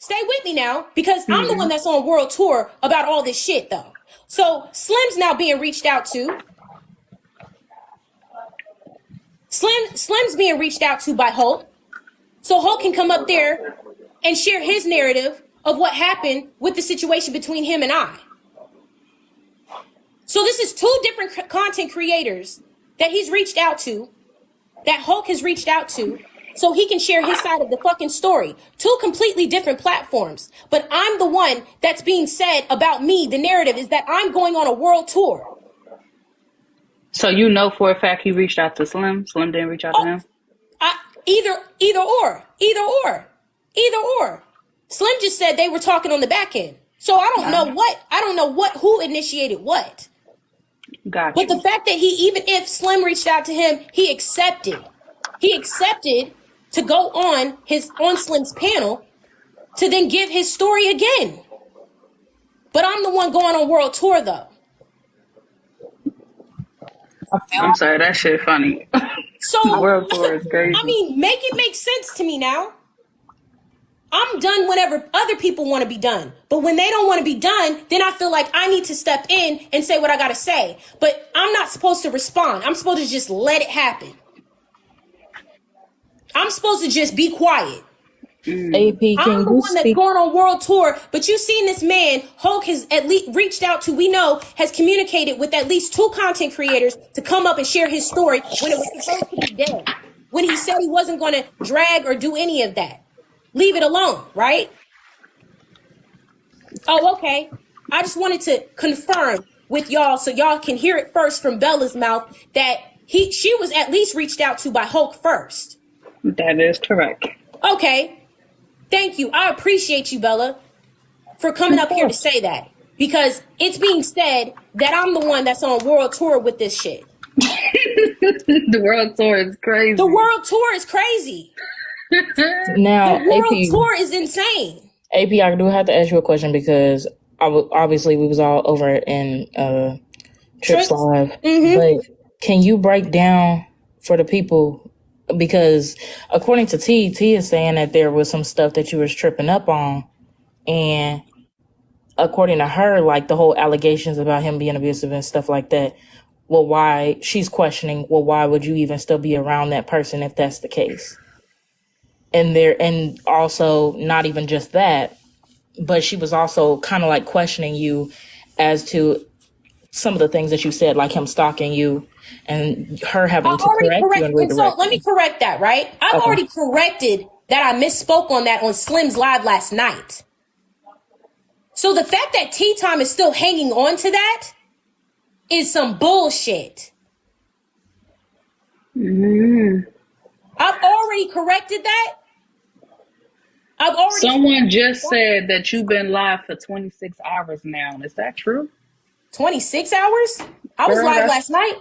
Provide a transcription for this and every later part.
Stay with me now, because I'm the one that's on world tour about all this shit, though. So Slim's now being reached out to. Slim's being reached out to by Hulk. So Hulk can come up there and share his narrative of what happened with the situation between him and I. So this is two different content creators that he's reached out to, that Hulk has reached out to, so he can share his side of the fucking story. Two completely different platforms. But I'm the one that's being said about me. The narrative is that I'm going on a world tour. So you know for a fact he reached out to Slim? Slim didn't reach out to him? Either or. Slim just said they were talking on the back end. So I don't know who initiated what. Gotcha. But the fact that even if Slim reached out to him, he accepted to go on Slim's panel to then give his story again. But I'm the one going on world tour, though. I'm sorry, that shit funny. So world tour is crazy. I mean, make it make sense to me now. I'm done whenever other people want to be done. But when they don't want to be done, then I feel like I need to step in and say what I got to say. But I'm not supposed to respond. I'm supposed to just let it happen. I'm supposed to just be quiet. AP, I'm the one that's going on world tour, but you've seen this man, Hulk has at least reached out to, we know, has communicated with at least two content creators to come up and share his story when it was supposed to be dead. When he said he wasn't going to drag or do any of that. Leave it alone, right? Oh, okay. I just wanted to confirm with y'all so y'all can hear it first from Bella's mouth that she was at least reached out to by Hulk first. That is correct. Okay. Thank you. I appreciate you, Bella, for coming up here to say that. Because it's being said that I'm the one that's on world tour with this shit. The world tour is crazy. The world tour is crazy. Now, the world tour is insane. AP, I do have to ask you a question because obviously we was all over in Trips Live. But can you break down for the people, because according to T is saying that there was some stuff that you was tripping up on, and according to her, like the whole allegations about him being abusive and stuff like that. Well, why she's questioning, well, why would you even still be around that person if that's the case? And also not even just that, but she was also kind of like questioning you as to some of the things that you said, like him stalking you and her having to correct you and redirect. So let me correct that, right? I've already corrected that I misspoke on that on Slim's Live last night. So the fact that Tea Time is still hanging on to that is some bullshit. I've already corrected that. Someone just said that you've been live for 26 hours now. Is that true? 26 hours? I was live last night.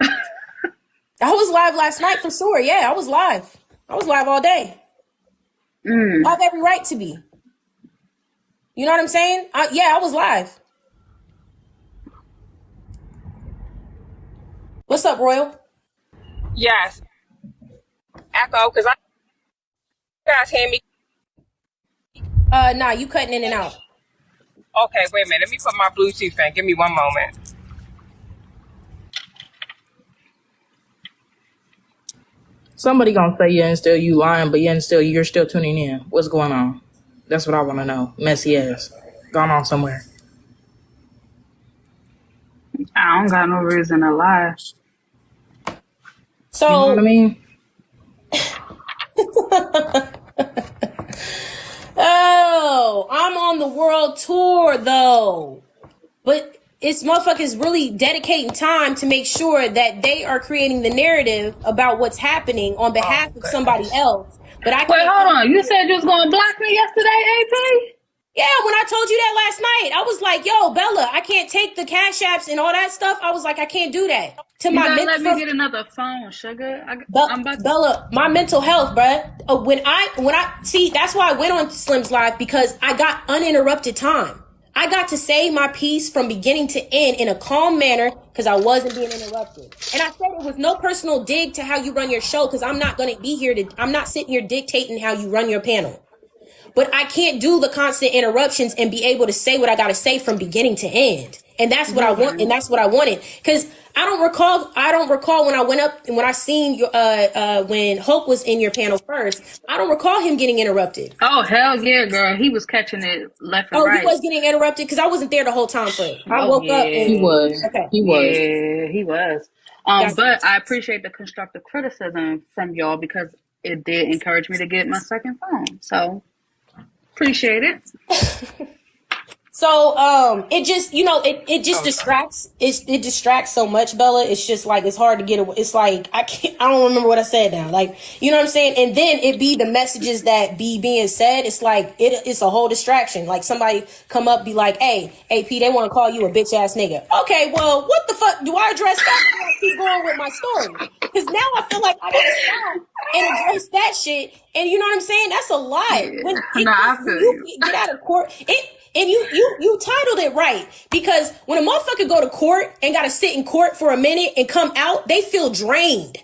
I was live last night for sure. Yeah, I was live. I was live all day. I have every right to be. You know what I'm saying? I was live. What's up, Royal? Yes. Echo, because you guys hear me? Nah, you cutting in and out. Okay, wait a minute. Let me put my Bluetooth in. Give me one moment. Somebody gonna say yeah and still you lying, but yeah and still you're still tuning in. What's going on? That's what I want to know. Messy ass. Gone on somewhere. I don't got no reason to lie. So, you know what I mean? Oh, I'm on the world tour though. But it's motherfuckers really dedicating time to make sure that they are creating the narrative about what's happening on behalf of somebody else. But I can't. Wait, hold on. You said you was gonna block me yesterday, AP? Yeah, when I told you that last night, I was like, yo, Bella, I can't take the cash apps and all that stuff. I was like, I can't do that. You gotta let me get another phone, sugar. Bella, my mental health, bruh. When I see, that's why I went on Slim's Live, because I got uninterrupted time. I got to say my piece from beginning to end in a calm manner because I wasn't being interrupted. And I said it was no personal dig to how you run your show, because I'm not going to be here I'm not sitting here dictating how you run your panel. but I can't do the constant interruptions and be able to say what I got to say from beginning to end. And that's what I want. And that's what I wanted. Cause I don't recall when I went up and when I seen when Hulk was in your panel first, I don't recall him getting interrupted. Oh, hell yeah, girl. He was catching it left and right. He was getting interrupted because I wasn't there the whole time for it. I woke up and he was. Okay. He was. Yeah, he was. But I appreciate the constructive criticism from y'all because it did encourage me to get my second phone. So appreciate it. So it just it just distracts. It distracts so much, Bella. It's just like it's hard to get away. It's like I don't remember what I said now. Like, you know what I'm saying? And then it be the messages that be being said. It's like it's a whole distraction. Like somebody come up be like, "Hey, AP, they want to call you a bitch ass nigga." Okay, well, what the fuck do I address that? Or I keep going with my story because now I feel like I gotta stop and address that shit. And you know what I'm saying? That's a lie. When you get out of court, And you titled it right, because when a motherfucker go to court and gotta sit in court for a minute and come out, they feel drained.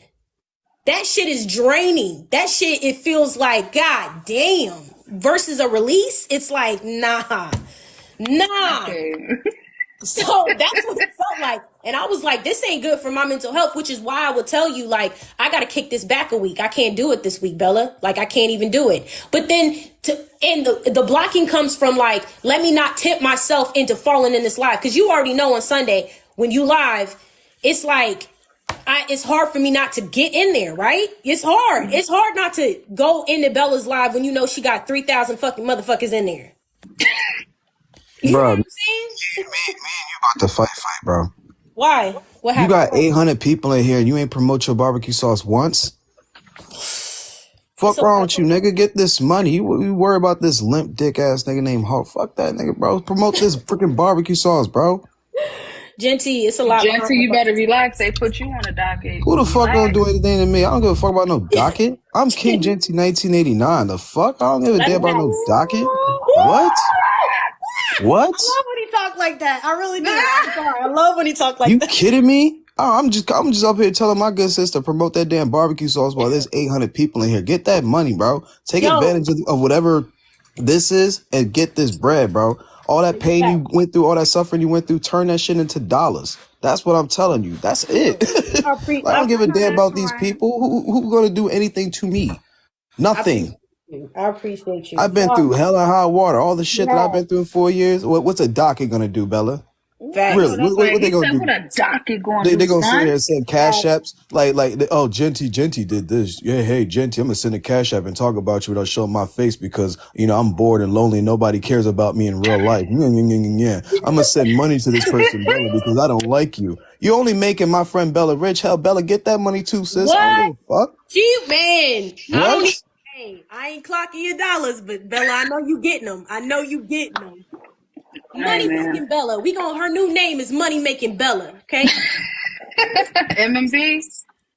That shit is draining. That shit, it feels like, God damn. Versus a release, it's like, nah. Okay. So that's what it felt like. And I was like, this ain't good for my mental health, which is why I would tell you, like, I got to kick this back a week. I can't do it this week, Bella. Like, I can't even do it. But then the blocking comes from like, let me not tempt myself into falling in this live. Because you already know on Sunday when you live, it's like, it's hard for me not to get in there, right? It's hard. It's hard not to go into Bella's live when you know she got 3,000 fucking motherfuckers in there. You bro, know what I'm saying? me and you about to fight, bro. Why? What happened? You got 800 people in here and you ain't promote your barbecue sauce once? Fuck wrong with you, nigga? Get this money. You worry about this limp dick ass nigga named Hulk. Fuck that nigga, bro. Promote this freaking barbecue sauce, bro. Genty, it's a lot. Genty, you better relax. They put you on a docket. Who the fuck gonna do anything to me? I don't give a fuck about no docket. I'm King Genty 1989. The fuck? I don't give a damn about no docket. What? What? I love when he talk like that. I really do. I'm sorry. I love when he talk like that. You kidding me? Oh, I'm just up here telling my good sis to promote that damn barbecue sauce while there's 800 people in here. Get that money, bro. Take advantage of whatever this is and get this bread, bro. All that pain you went through, all that suffering you went through, turn that shit into dollars. That's what I'm telling you. That's it. I don't give a damn about these people. Who gonna do anything to me? Nothing. I appreciate you. I've been through hell and high water. All the shit that I've been through in 4 years. What's a docket gonna do, Bella? Really? What they gonna do? What a docket going to do? They gonna sit here and send cash apps like oh Genty did this. Yeah, hey Genty, I'm gonna send a cash app and talk about you without showing my face because I'm bored and lonely and nobody cares about me in real life. Yeah. I'm gonna send money to this person, Bella, because I don't like you. You only making my friend Bella rich. Hell, Bella, get that money too, sis. What? I don't give a fuck. Gee, man. What? I ain't clocking your dollars, but Bella, I know you getting them. Money making Bella. Her new name is Money Making Bella. Okay. MMB.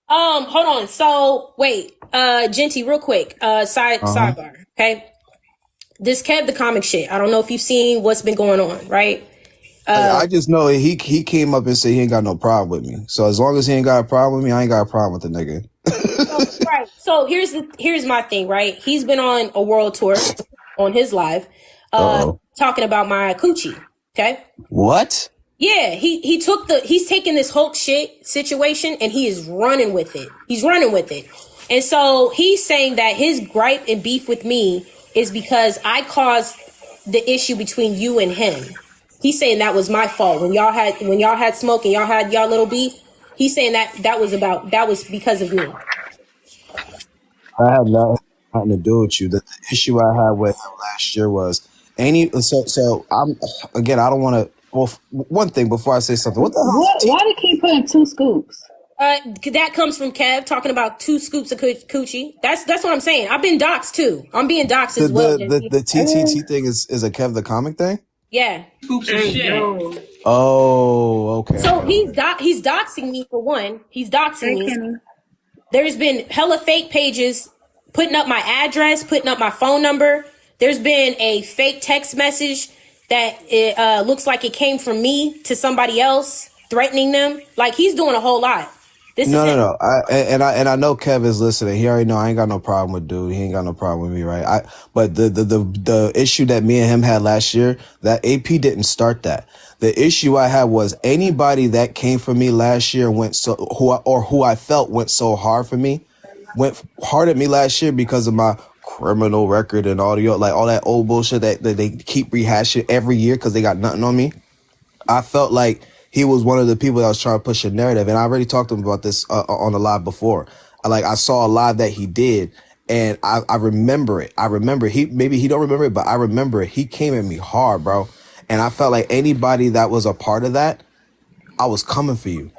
Hold on. So wait, Genty, real quick. Sidebar. Okay. This Kev the comic shit. I don't know if you've seen what's been going on, right? I just know he came up and said he ain't got no problem with me. So as long as he ain't got a problem with me, I ain't got a problem with the nigga. Right. So here's my thing, right? He's been on a world tour on his live, talking about my coochie. Okay. What? Yeah, he's taking this Hulk shit situation and he is running with it. And so he's saying that his gripe and beef with me is because I caused the issue between you and him. He's saying that was my fault when y'all had smoke and y'all had y'all little beef. He's saying that was because of me. I had nothing to do with you. The issue I had with him last year was so I'm again. I don't want to. Well, one thing before I say something. What the hell? Why do you keep putting 2 scoops? That comes from Kev talking about 2 scoops of coochie. That's what I'm saying. I've been doxxed too. I'm being doxxed as well. The TTT thing is a Kev the comic thing. Yeah. Scoops of shit. Oh, okay. So he's doxing me for one. He's doxing me. There's been hella fake pages putting up my address, putting up my phone number. There's been a fake text message that it looks like it came from me to somebody else, threatening them. Like, he's doing a whole lot. This is No, no, him. no. I know Kev is listening. He already know I ain't got no problem with dude. He ain't got no problem with me, right? But the issue that me and him had last year, that AP didn't start that. The issue I had was anybody that came for me last year who I felt went so hard for me, went hard at me last year because of my criminal record and all all that old bullshit that they keep rehashing every year because they got nothing on me. I felt like he was one of the people that was trying to push a narrative, and I already talked to him about this on the live before. I saw a live that he did, and I remember it. I remember maybe he don't remember it, but I remember it. He came at me hard, bro, and I felt like anybody that was a part of that, I was coming for you.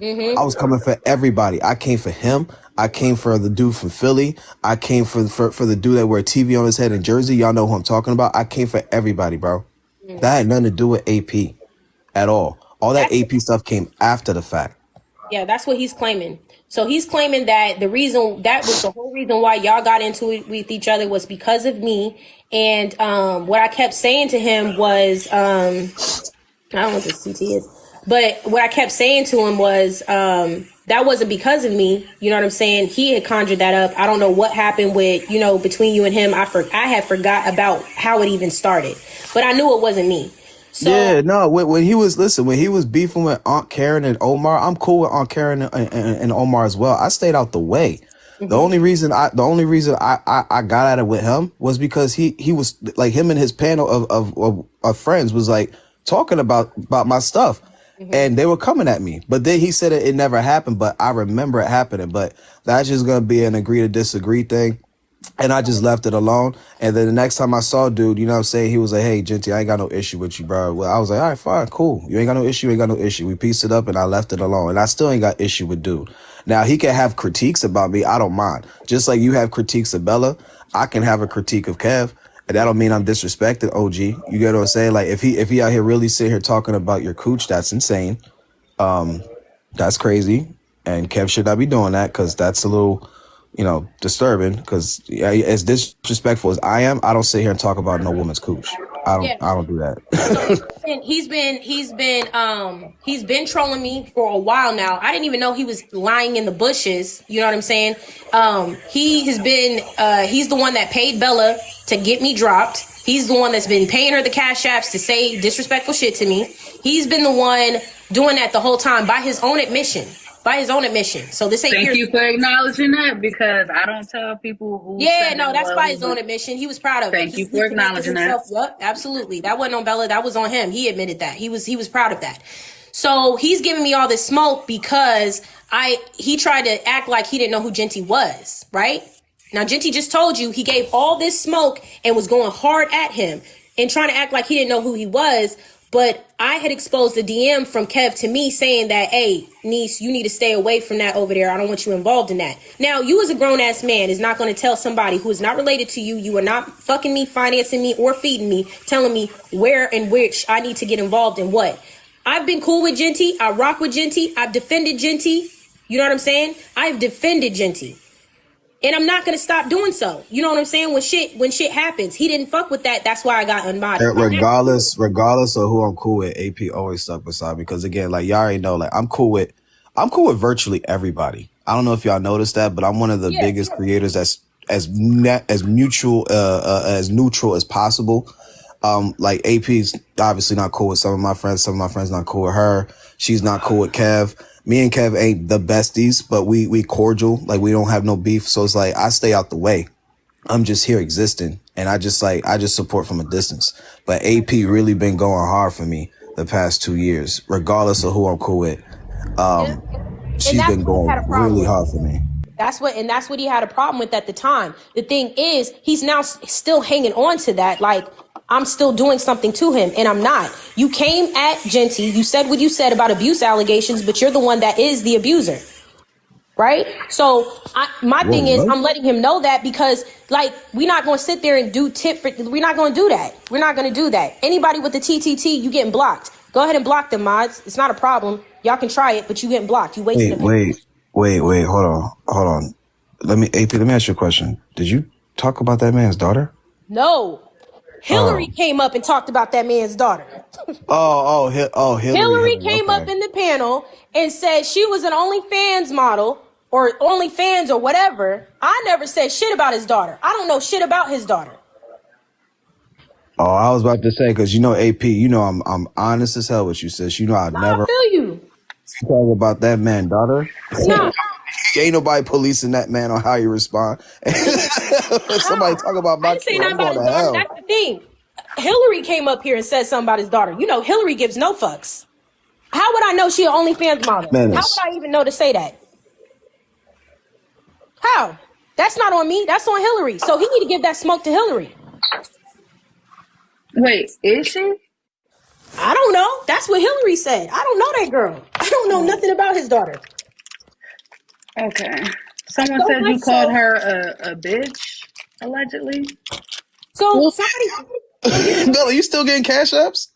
I was coming for everybody. I came for him. I came for the dude from Philly. I came for the dude that wear a TV on his head in Jersey. Y'all know who I'm talking about. I came for everybody, bro. That had nothing to do with AP at all. All that AP stuff came after the fact. Yeah, that's what he's claiming. So he's claiming that that was the whole reason why y'all got into it with each other was because of me. And what I kept saying to him was, I don't know what this CT is, but what I kept saying to him was, that wasn't because of me. You know what I'm saying? He had conjured that up. I don't know what happened with, between you and him. I had forgot about how it even started, but I knew it wasn't me. So, yeah, no. When he was beefing with Aunt Karen and Omar, I'm cool with Aunt Karen and Omar as well. I stayed out the way. The only reason I got at it with him was because he was like him and his panel of friends was like talking about my stuff, and they were coming at me. But then he said it never happened, but I remember it happening. But that's just gonna be an agree to disagree thing. And I just left it alone. And then the next time I saw dude, you know what I'm saying? He was like, hey, Genty, I ain't got no issue with you, bro. Well, I was like, all right, fine, cool. You ain't got no issue, ain't got no issue. We pieced it up and I left it alone. And I still ain't got issue with dude. Now, he can have critiques about me. I don't mind. Just like you have critiques of Bella, I can have a critique of Kev. And that don't mean I'm disrespecting OG. You get what I'm saying? Like, if he out here really sitting here talking about your cooch, that's insane. That's crazy. And Kev should not be doing that because that's a little... disturbing because as disrespectful as I am, I don't sit here and talk about no woman's cooch. I don't do that. So he's been trolling me for a while now. I didn't even know he was lying in the bushes. You know what I'm saying? He's the one that paid Bella to get me dropped. He's the one that's been paying her the cash apps to say disrespectful shit to me. He's been the one doing that the whole time by his own admission. So this ain't. Thank you for acknowledging that because I don't tell people who. Yeah, no, that's by his own admission. He was proud of it. Thank you for acknowledging that. Yep, absolutely. That wasn't on Bella. That was on him. He admitted that. He was proud of that. So he's giving me all this smoke because he tried to act like he didn't know who Genty was, right? Now Genty just told you he gave all this smoke and was going hard at him and trying to act like he didn't know who he was. But I had exposed the DM from Kev to me saying that, hey, niece, you need to stay away from that over there. I don't want you involved in that. Now, you as a grown-ass man is not going to tell somebody who is not related to you, you are not fucking me, financing me, or feeding me, telling me where and which I need to get involved in what. I've been cool with Genty. I rock with Genty. I've defended Genty. You know what I'm saying? I've defended Genty. And I'm not gonna stop doing so. You know what I'm saying? When shit happens, he didn't fuck with that. That's why I got unbodied. Regardless of who I'm cool with, AP always stuck beside me because again, like y'all already know, like I'm cool with virtually everybody. I don't know if y'all noticed that, but I'm one of the biggest creators that's as neutral as possible. Like AP's obviously not cool with some of my friends not cool with her. She's not cool with Kev. Me and Kev ain't the besties, but we cordial. Like we don't have no beef. So it's like I stay out the way. I'm just here existing, and I just support from a distance. But AP really been going hard for me the past 2 years, regardless of who I'm cool with. She's been going really hard for me. That's what he had a problem with at the time. The thing is, he's now still hanging on to that. Like, I'm still doing something to him, and I'm not. You came at Genty. You said what you said about abuse allegations, but you're the one that is the abuser. Right? So my thing is, I'm letting him know that because, like, we're not going to sit there and do we're not going to do that. We're not going to do that. Anybody with the TTT, you getting blocked. Go ahead and block them, mods. It's not a problem. Y'all can try it, but you getting blocked. You wasting a minute. Wait. Hold on. AP, let me ask you a question. Did you talk about that man's daughter? No. Hillary came up and talked about that man's daughter. Hillary came up in the panel and said she was an OnlyFans model or OnlyFans or whatever. I never said shit about his daughter. I don't know shit about his daughter. Oh, I was about to say, because you know, AP, you know, I'm honest as hell with you, sis. You know, I feel you. Talk about that man, daughter. Nah. Ain't nobody policing that man on how you respond. Somebody talk about my kid, I'm going to hell. That's the thing. Hillary came up here and said something about his daughter. You know, Hillary gives no fucks. How would I know she an OnlyFans model? How would I even know to say that? How? That's not on me. That's on Hillary. So he need to give that smoke to Hillary. Wait, is she? I don't know. That's what Hillary said. I don't know that girl. I don't know nothing about his daughter. Okay. Someone said you called her a bitch, allegedly. So somebody... Bella, you still getting cash apps?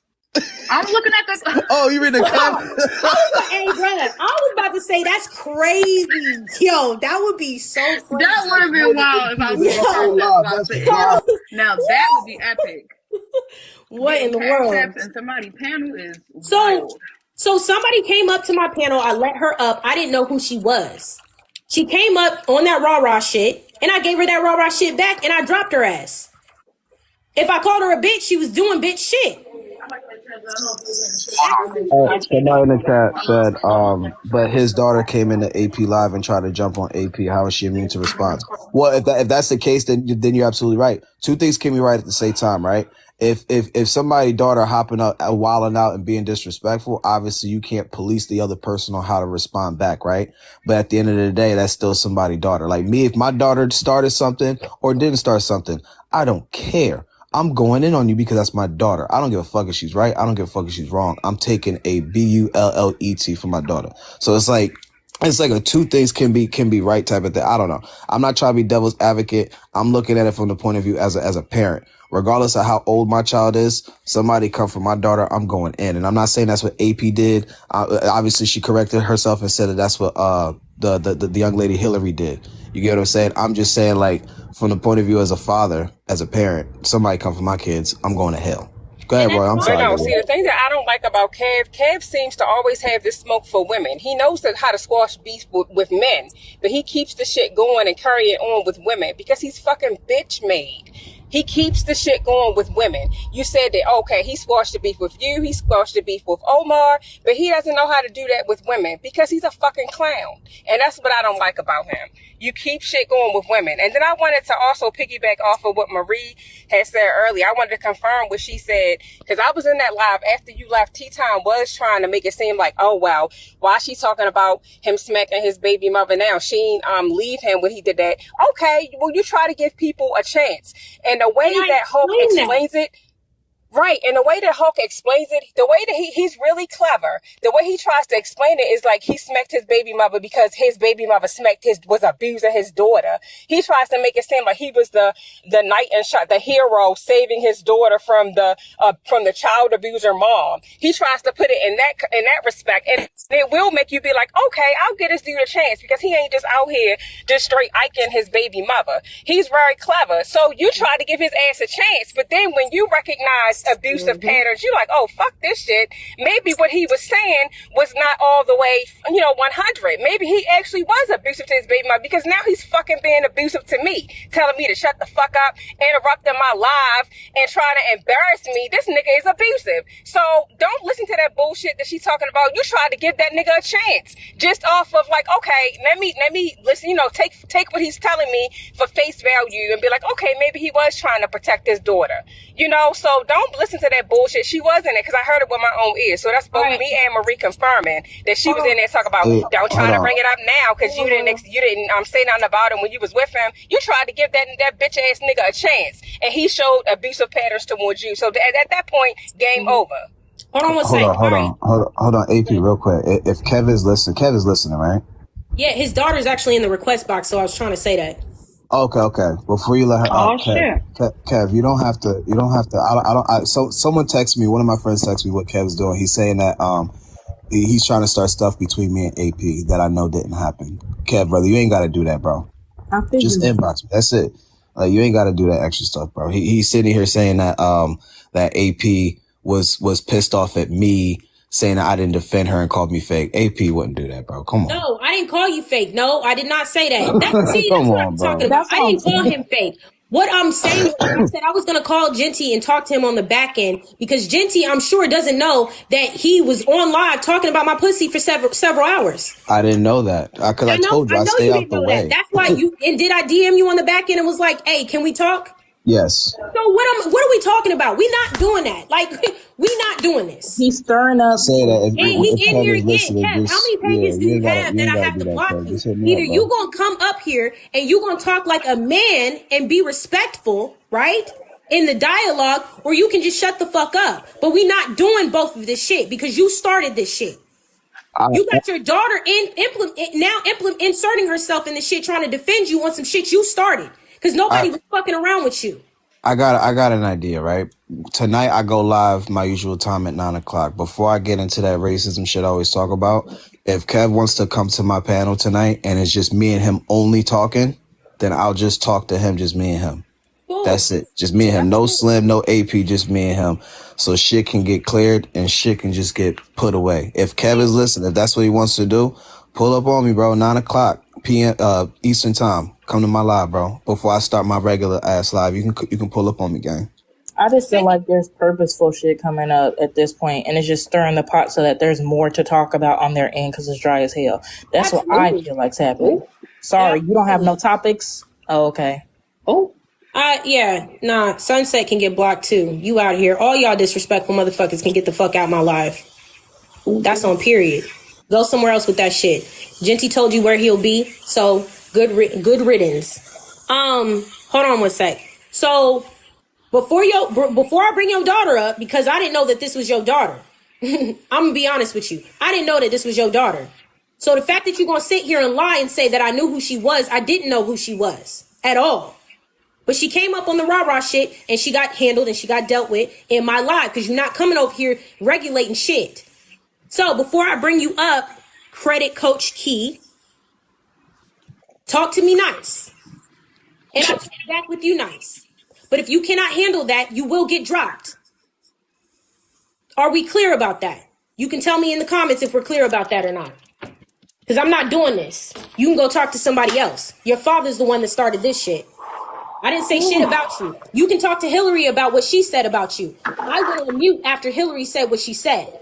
I'm looking at the... Oh, you reading the Hey, brother, I was about to say that's crazy. Yo, that would be so crazy. That would have been wild if I was getting cash apps. Now that would be epic. What in the world? And somebody panel is wild. So somebody came up to my panel. I let her up. I didn't know who she was. She came up on that rah-rah shit, and I gave her that rah-rah shit back, and I dropped her ass. If I called her a bitch, she was doing bitch shit. Somebody in the chat said, but his daughter came into AP Live and tried to jump on AP. How is she immune to response? Well, if that's the case, then you're absolutely right. Two things can be right at the same time, right? If somebody's daughter hopping up, wilding out and being disrespectful, obviously you can't police the other person on how to respond back, right? But at the end of the day, that's still somebody's daughter. Like me, if my daughter started something or didn't start something, I don't care. I'm going in on you because that's my daughter. I don't give a fuck if she's right. I don't give a fuck if she's wrong. I'm taking a BULLET for my daughter. So it's like a two things can be right type of thing. I don't know. I'm not trying to be devil's advocate. I'm looking at it from the point of view as a parent. Regardless of how old my child is, somebody come for my daughter, I'm going in. And I'm not saying that's what AP did. Obviously, she corrected herself and said that that's what the young lady Hillary did. You get what I'm saying? I'm just saying, like, from the point of view as a father, as a parent, somebody come for my kids, I'm going to hell. Go ahead, boy. I'm sorry. No, see, the thing that I don't like about Kev seems to always have this smoke for women. He knows how to squash beef with men, but he keeps the shit going and carrying on with women because he's fucking bitch made. He keeps the shit going with women. You said that, okay, he squashed the beef with you, he squashed the beef with Omar, but he doesn't know how to do that with women because he's a fucking clown. And that's what I don't like about him. You keep shit going with women. And then I wanted to also piggyback off of what Marie had said earlier. I wanted to confirm what she said, because I was in that live after you left. T-Time was trying to make it seem like, oh, wow, why is she talking about him smacking his baby mother now? She ain't leave him when he did that. Okay, well, you try to give people a chance. And the way that Hulk explains it, right, and the way that Hulk explains it, the way that he's really clever, the way he tries to explain it is like he smacked his baby mother because his baby mother was abusing his daughter. He tries to make it seem like he was the knight in shot, the hero saving his daughter from the child abuser mom. He tries to put it in that respect, and it will make you be like, okay, I'll get this dude a chance because he ain't just out here just straight iking his baby mother. He's very clever. So you try to give his ass a chance, but then when you recognize abusive patterns, you're like, oh, fuck this shit. Maybe what he was saying was not all the way, 100. Maybe he actually was abusive to his baby mother because now he's fucking being abusive to me, telling me to shut the fuck up, interrupting my live, and trying to embarrass me. This nigga is abusive. So don't listen to that bullshit that she's talking about. You try to give that nigga a chance just off of like, okay, let me listen, take what he's telling me for face value and be like, okay, maybe he was trying to protect his daughter, so don't listen to that bullshit. She was in it because I heard it with my own ears. So that's both me and Marie confirming that she was in there talking about, don't try to bring it up now because you didn't say nothing about him when you was with him. You tried to give that bitch ass nigga a chance, and he showed abusive patterns towards you. So at that point, game over. Hold on, AP, real quick. If Kev is listening, right? Yeah, his daughter's actually in the request box, so I was trying to say that. Okay. Before you let her out, Kev, you don't have to. Someone texted me. One of my friends texted me what Kev's doing. He's saying that he's trying to start stuff between me and AP that I know didn't happen. Kev, brother, you ain't got to do that, bro. Just inbox me. That's it. Like, you ain't got to do that extra stuff, bro. He's sitting here saying that that AP was pissed off at me, saying that I didn't defend her and called me fake. AP wouldn't do that, bro. Come on. No, I didn't call you fake. No, I did not say that. That's what I'm talking about. That's I didn't call him fake. What I'm saying was, I said I was going to call Genty and talk to him on the back end, because Genty, I'm sure, doesn't know that he was on live talking about my pussy for several hours. I didn't know that, because I told you I stay out the way. That's why you, and did I DM you on the back end and was like, hey, can we talk? Yes. So what are we talking about? We not doing that. Like, we not doing this. He's stirring up. Say that And he in here again. Kev, how many pages do you have that I have to block you? Either you gonna come up here and you gonna talk like a man and be respectful, right, in the dialogue, or you can just shut the fuck up. But we not doing both of this shit because you started this shit. You got your daughter inserting herself in the shit, trying to defend you on some shit you started, because nobody was fucking around with you. I got an idea, right? Tonight I go live my usual time at 9:00. Before I get into that racism shit I always talk about, if Kev wants to come to my panel tonight and it's just me and him only talking, then I'll just talk to him, just me and him. Cool. That's it. Just me and him. No Slim, no AP, just me and him. So shit can get cleared and shit can just get put away. If Kev is listening, if that's what he wants to do, pull up on me, bro. 9:00 p.m. Eastern time. Come to my live, bro. Before I start my regular ass live, you can pull up on me, gang. I just feel like there's purposeful shit coming up at this point, and it's just stirring the pot so that there's more to talk about on their end because it's dry as hell. That's what I feel like's happening. Sorry, you don't have no topics? Oh, okay. Oh. Yeah, nah, Sunset can get blocked too. You out here. All y'all disrespectful motherfuckers can get the fuck out my live. That's on period. Go somewhere else with that shit. Genty told you where he'll be, so good riddance. Hold on one sec. So before I bring your daughter up, because I didn't know that this was your daughter. I'm gonna be honest with you. I didn't know that this was your daughter. So the fact that you're gonna sit here and lie and say that I knew who she was, I didn't know who she was at all. But she came up on the rah-rah shit and she got handled and she got dealt with in my live, because you're not coming over here regulating shit. So before I bring you up, Credit Coach Key, talk to me nice. And I'll talk back with you nice. But if you cannot handle that, you will get dropped. Are we clear about that? You can tell me in the comments if we're clear about that or not. Because I'm not doing this. You can go talk to somebody else. Your father's the one that started this shit. I didn't say shit about you. You can talk to Hillary about what she said about you. I went on mute after Hillary said what she said.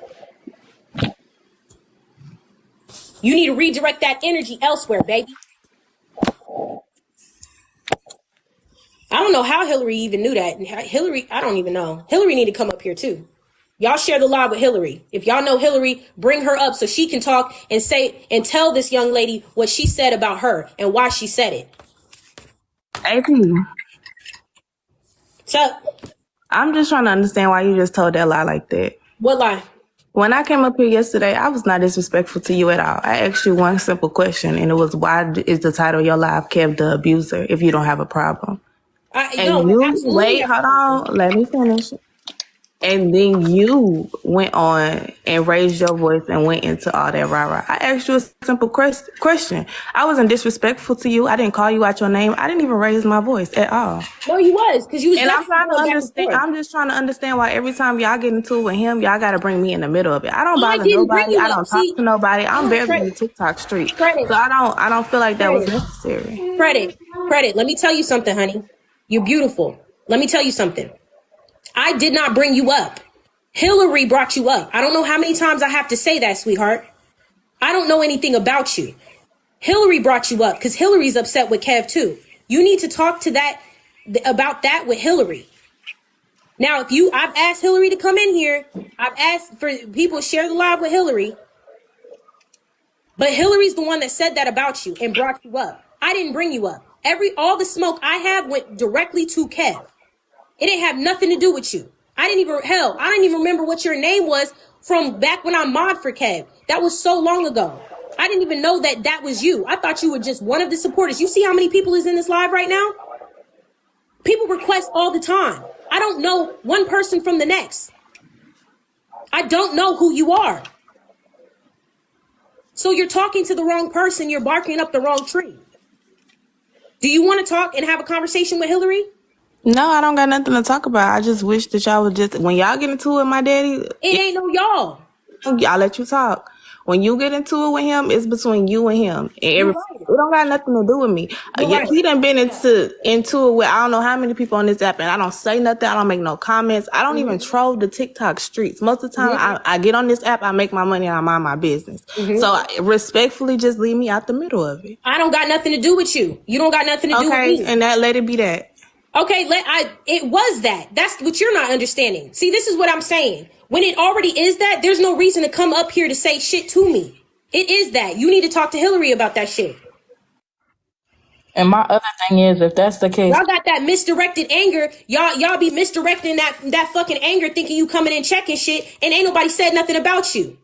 You need to redirect that energy elsewhere, baby. I don't know how Hillary even knew that. Hillary, I don't even know. Hillary need to come up here too. Y'all share the live with Hillary. If y'all know Hillary, bring her up so she can talk and say and tell this young lady what she said about her and why she said it. AP. So, I'm just trying to understand why you just told that lie like that. what lie? When I came up here yesterday, I was not disrespectful to you at all. I asked you one simple question, and it was, why is the title of your live Kev the Abuser if you don't have a problem? Wait, hold on. Let me finish. And then you went on and raised your voice and went into all that rah-rah. I asked you a simple question. I wasn't disrespectful to you. I didn't call you out your name. I didn't even raise my voice at all. No, you was, because you was. And I'm trying to understand. I'm just trying to understand why every time y'all get into it with him, y'all got to bring me in the middle of it. I don't bother nobody. I don't talk to nobody. I'm barely in the TikTok street, so I don't feel like that was necessary. Credit. Let me tell you something, honey. You're beautiful. Let me tell you something. I did not bring you up. Hillary brought you up. I don't know how many times I have to say that, sweetheart. I don't know anything about you. Hillary brought you up because Hillary's upset with Kev too. You need to talk to about that with Hillary. Now, I've asked Hillary to come in here. I've asked for people to share the live with Hillary. But Hillary's the one that said that about you and brought you up. I didn't bring you up. All the smoke I have went directly to Kev. It didn't have nothing to do with you. I didn't even remember what your name was from back when I mod for Kev. That was so long ago. I didn't even know that was you. I thought you were just one of the supporters. You see how many people is in this live right now? People request all the time. I don't know one person from the next. I don't know who you are. So you're talking to the wrong person. You're barking up the wrong tree. Do you want to talk and have a conversation with Hillary? No, I don't got nothing to talk about. I just wish that y'all would just, when y'all get into it with my daddy, it ain't no y'all. I'll let you talk. When you get into it with him, it's between you and him. And it don't got nothing to do with me. He done been into it with I don't know how many people on this app, and I don't say nothing. I don't make no comments. I don't even troll the TikTok streets. Most of the time, I get on this app, I make my money, and I mind my business. So respectfully, just leave me out the middle of it. I don't got nothing to do with you. You don't got nothing to do with me. And that let it be that. Okay, it was that. That's what you're not understanding. See, this is what I'm saying. When it already is that, there's no reason to come up here to say shit to me. It is that. You need to talk to Hillary about that shit. And my other thing is, if that's the case, y'all got that misdirected anger. Y'all be misdirecting that fucking anger, thinking you coming in checking shit, and ain't nobody said nothing about you.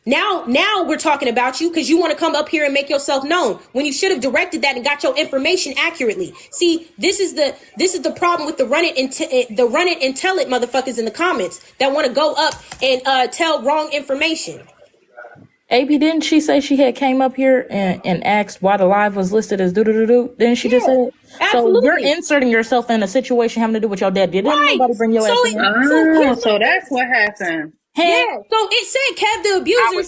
Now we're talking about you because you want to come up here and make yourself known when you should have directed that and got your information accurately. See, this is the problem with the run it and tell it motherfuckers in the comments that want to go up and tell wrong information. AP, didn't she say she had came up here and asked why the live was listed as do? Didn't she just say it? Absolutely. So you're inserting yourself in a situation having to do with your dad. Didn't anybody bring your ass in? So that's what happened. Yeah, so it said Kev the abuser.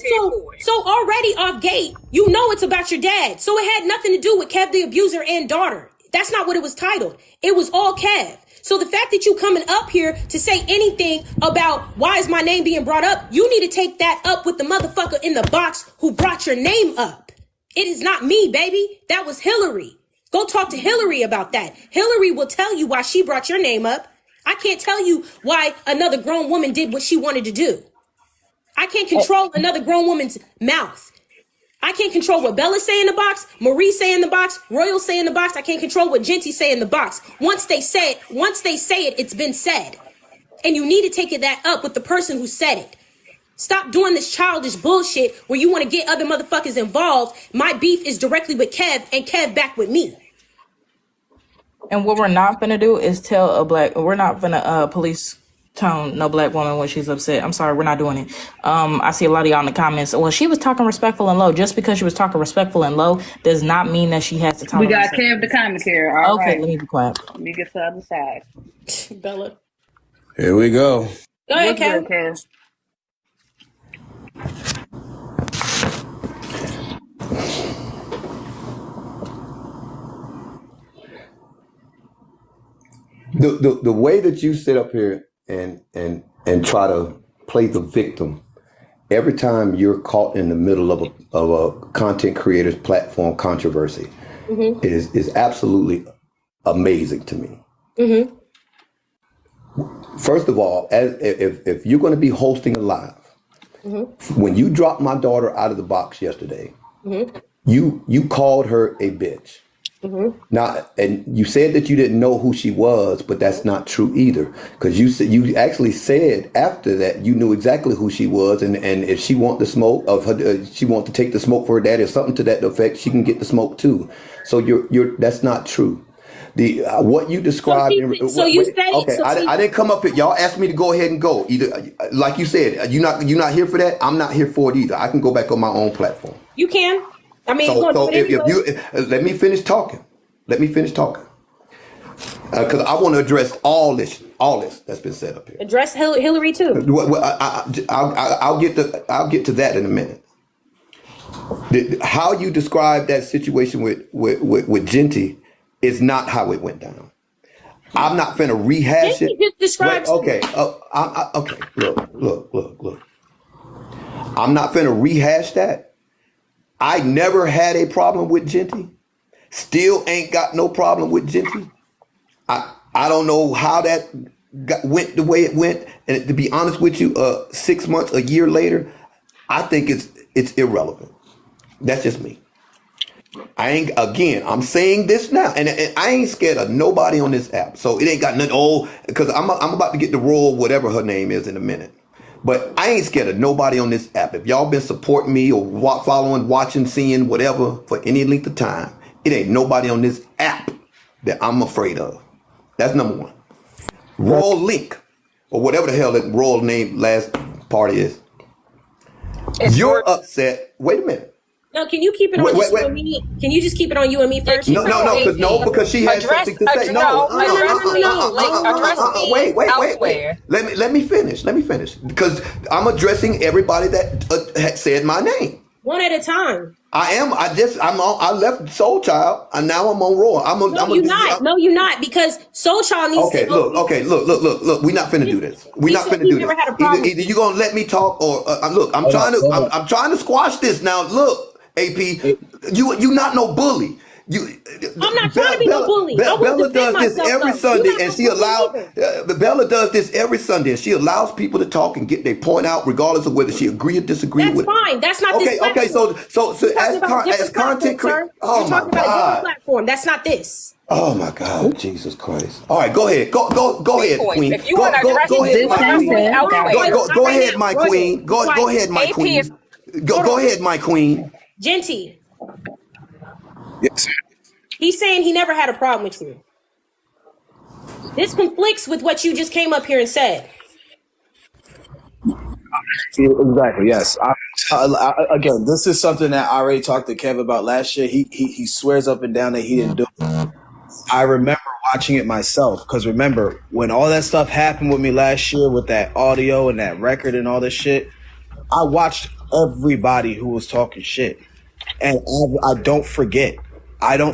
So already off gate, you know it's about your dad. So it had nothing to do with Kev the abuser and daughter. That's not what it was titled. It was all Kev. So the fact that you coming up here to say anything about why is my name being brought up, you need to take that up with the motherfucker in the box who brought your name up. It is not me, baby. That was Hillary. Go talk to Hillary about that. Hillary will tell you why she brought your name up. I can't tell you why another grown woman did what she wanted to do. I can't control another grown woman's mouth. I can't control what Bella say in the box, Marie say in the box, Royal say in the box. I can't control what Genty say in the box. Once they say it, it's been said. And you need to take that up with the person who said it. Stop doing this childish bullshit where you want to get other motherfuckers involved. My beef is directly with Kev and Kev back with me. And what we're not gonna do is we're not gonna police tone no black woman when she's upset. I'm sorry, we're not doing it. I see a lot of y'all in the comments. Well, she was talking respectful and low. Just because she was talking respectful and low does not mean that she has to talk. We got Kev the comment here. All okay, right. Let me be quiet. Let me get to the other side. Bella. Here we go. Go ahead, Kev. The way that you sit up here and try to play the victim every time you're caught in the middle of a content creator's platform controversy is absolutely amazing to me. First of all, if you're going to be hosting a live, when you dropped my daughter out of the box yesterday, you called her a bitch. Now, and you said that you didn't know who she was, but that's not true either, because you actually said after that you knew exactly who she was, and if she want the smoke of her, she want to take the smoke for her daddy or something to that effect, she can get the smoke too. So that's not true. The what you described. I didn't come up here. Y'all asked me to go ahead and go. Either, like you said, you're not here for that. I'm not here for it either. I can go back on my own platform. You can. I mean, so if you let me finish talking. Let me finish talking. Because I want to address all this that's been said up here. Address Hillary too. I'll get to that in a minute. How you describe that situation with Genty is not how it went down. I'm not finna rehash it. Just describes. Okay. Okay. Look. I'm not finna rehash that. I never had a problem with Genty. Still ain't got no problem with Genty. I don't know how that went the way it went. And to be honest with you, 6 months, a year later, I think it's irrelevant. That's just me. I'm saying this now, and I ain't scared of nobody on this app. So it ain't got nothing. Because I'm about to get the role, whatever her name is, in a minute. But I ain't scared of nobody on this app. If y'all been supporting me or following, watching, seeing, whatever for any length of time, it ain't nobody on this app that I'm afraid of. That's number one. Royal Link, or whatever the hell that Royal name last part is. You're upset. Wait a minute. No, can you keep it on just you and me? Can you just keep it on you and me first? Because she has something to say. Wait. Let me finish. Because I'm addressing everybody that had said my name. One at a time. I left Soul Child and now I'm on Raw. No, you're not, because Soul Child needs to. Look. We're not finna do this. We're not finna do this. Either you're gonna let me talk or look. I'm trying to squash this now. Look, AP, you not no bully. I'm not trying to be no bully. Bella does this every Sunday, and she allows. Bella does this every Sunday, and she allows people to talk and get their point out, regardless of whether she agree or disagree with. That's fine. That's not this platform. So as content creator, oh my God, platform. That's not this. Oh my God, Jesus Christ! All right, go ahead, go ahead, Queen. If you want to address it, go ahead, my Queen. Go ahead, my Queen. Go ahead, my Queen. Genty. Yes. He's saying he never had a problem with you. This conflicts with what you just came up here and said. Exactly. Yes. Again, this is something that I already talked to Kev about last year. He swears up and down that he didn't do it. I remember watching it myself, because remember when all that stuff happened with me last year with that audio and that record and all this shit, I watched everybody who was talking shit, and I don't forget. Okay.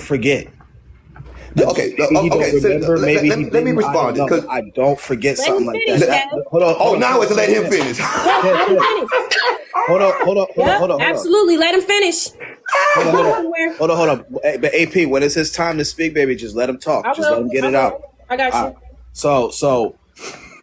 Let me respond, because I don't forget something like that. Hold on. Oh, now it's let him finish. Hold on. Absolutely, let him finish. Hold on. But AP, when it's his time to speak, baby, just let him talk. Just let him get it out. I got you. So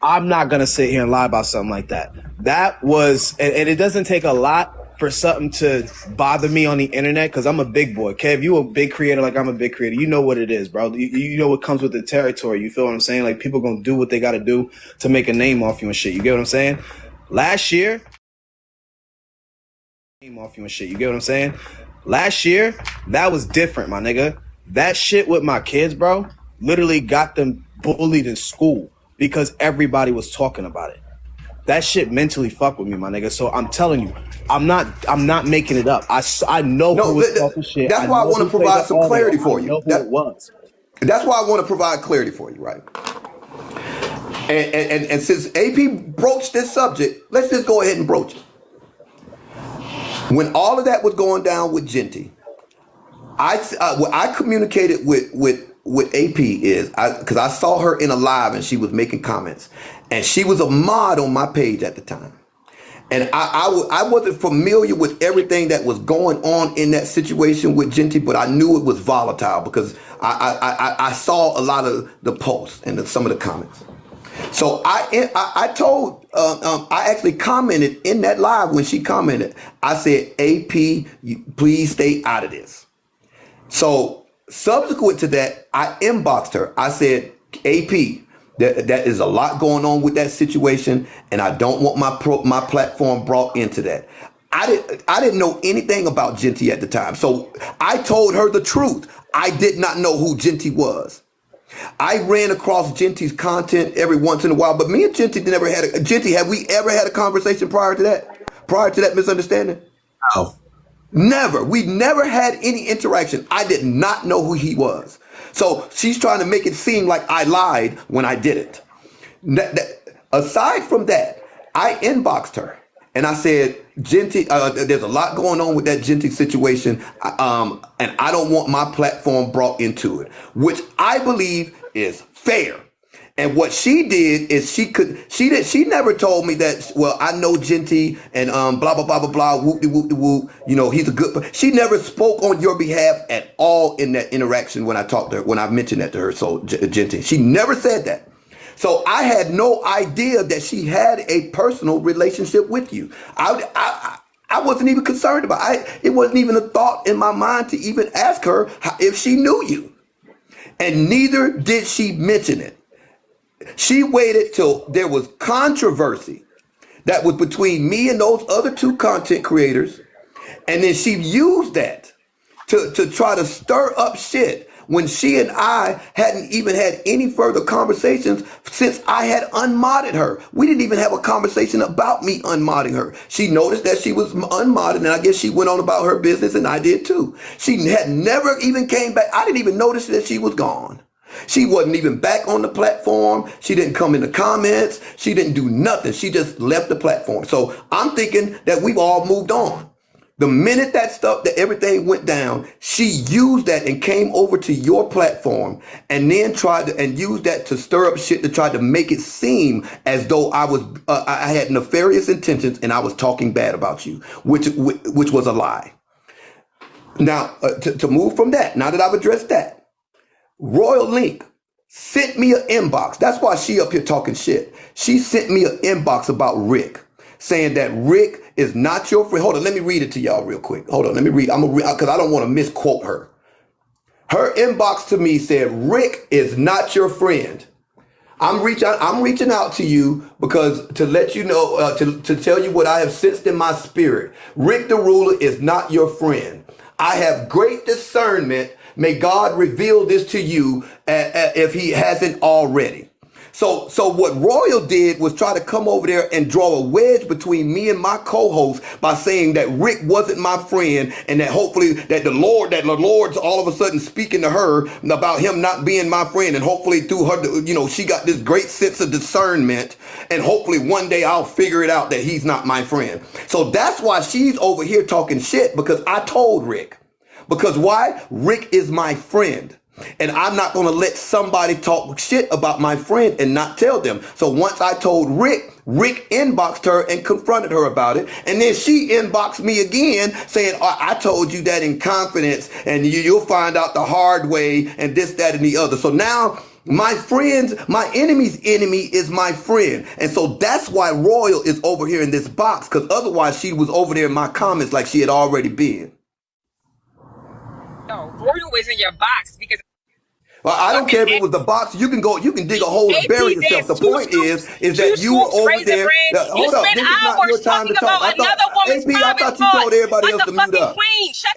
I'm not gonna sit here and lie about something like that. That was, and it doesn't take a lot for something to bother me on the internet, because I'm a big boy. Kev, you a big creator like I'm a big creator. You know what it is, bro. You know what comes with the territory. You feel what I'm saying? Like, people gonna do what they gotta do to make a name off you and shit. You get what I'm saying? Last year, that was different, my nigga. That shit with my kids, bro, literally got them bullied in school because everybody was talking about it. That shit mentally fucked with me, my nigga. So I'm telling you, I'm not making it up. I know who was talking shit. That's why I want to provide some clarity for you. I know who it was. That's why I want to provide clarity for you, right? And since AP broached this subject, let's just go ahead and broach it. When all of that was going down with Genty, what I communicated with AP is, because I saw her in a live and she was making comments, and she was a mod on my page at the time. And I wasn't familiar with everything that was going on in that situation with Genty, but I knew it was volatile because I saw a lot of the posts and some of the comments. So I told, I actually commented in that live when she commented. I said, AP, please stay out of this. So subsequent to that, I inboxed her. I said, AP, that is a lot going on with that situation, and I don't want my platform brought into that. I didn't know anything about Genty at the time, so I told her the truth. I did not know who Genty was. I ran across Genty's content every once in a while, but me and Genty never had Genty, have we ever had a conversation prior to that misunderstanding? No. Never. We never had any interaction. I did not know who he was. So she's trying to make it seem like I lied when I didn't. Aside from that, I inboxed her and I said, Genty, there's a lot going on with that Genty situation, and I don't want my platform brought into it, which I believe is fair. And what she did is she never told me that, well, I know Genty and blah, blah, blah, blah, blah, whoop de whoop de whoop, he's a good, she never spoke on your behalf at all in that interaction when I talked to her, when I mentioned that to her. So Genty, she never said that. So I had no idea that she had a personal relationship with you. I wasn't even concerned about it. It wasn't even a thought in my mind to even ask her if she knew you. And neither did she mention it. She waited till there was controversy that was between me and those other two content creators. And then she used that to try to stir up shit when she and I hadn't even had any further conversations since I had unmodded her. We didn't even have a conversation about me unmodding her. She noticed that she was unmodded, and I guess she went on about her business, and I did too. She had never even came back. I didn't even notice that she was gone. She wasn't even back on the platform. She didn't come in the comments. She didn't do nothing. She just left the platform. So I'm thinking that we've all moved on. The minute that everything went down, she used that and came over to your platform and then tried to and used that to stir up shit to try to make it seem as though I had nefarious intentions and I was talking bad about you, which was a lie. Now, to move from that, now that I've addressed that, Royal Link sent me an inbox. That's why she up here talking shit. She sent me an inbox about Rick, saying that Rick is not your friend. Hold on, let me read it to y'all real quick. Hold on, let me read. I'm gonna read because I don't want to misquote her. Her inbox to me said, "Rick is not your friend. I'm reaching out to you because to let you know, to tell you what I have sensed in my spirit. Rick the Ruler is not your friend. I have great discernment. May God reveal this to you if he hasn't already." So what Royal did was try to come over there and draw a wedge between me and my co-host by saying that Rick wasn't my friend and that hopefully that the Lord's all of a sudden speaking to her about him not being my friend, and hopefully through her, she got this great sense of discernment, and hopefully one day I'll figure it out that he's not my friend. So that's why she's over here talking shit, because I told Rick. Because why? Rick is my friend. And I'm not going to let somebody talk shit about my friend and not tell them. So once I told Rick inboxed her and confronted her about it. And then she inboxed me again saying, I told you that in confidence and you'll find out the hard way and this, that, and the other. So now my enemy's enemy is my friend. And so that's why Royal is over here in this box, because otherwise she was over there in my comments like she had already been. No, Royal is in your box because Well, I don't care if it was the box. You can dig a hole and bury yourself. The point is that you were over there. Hold up, this is not your time to talk. AP, I thought you told everybody else to mute up.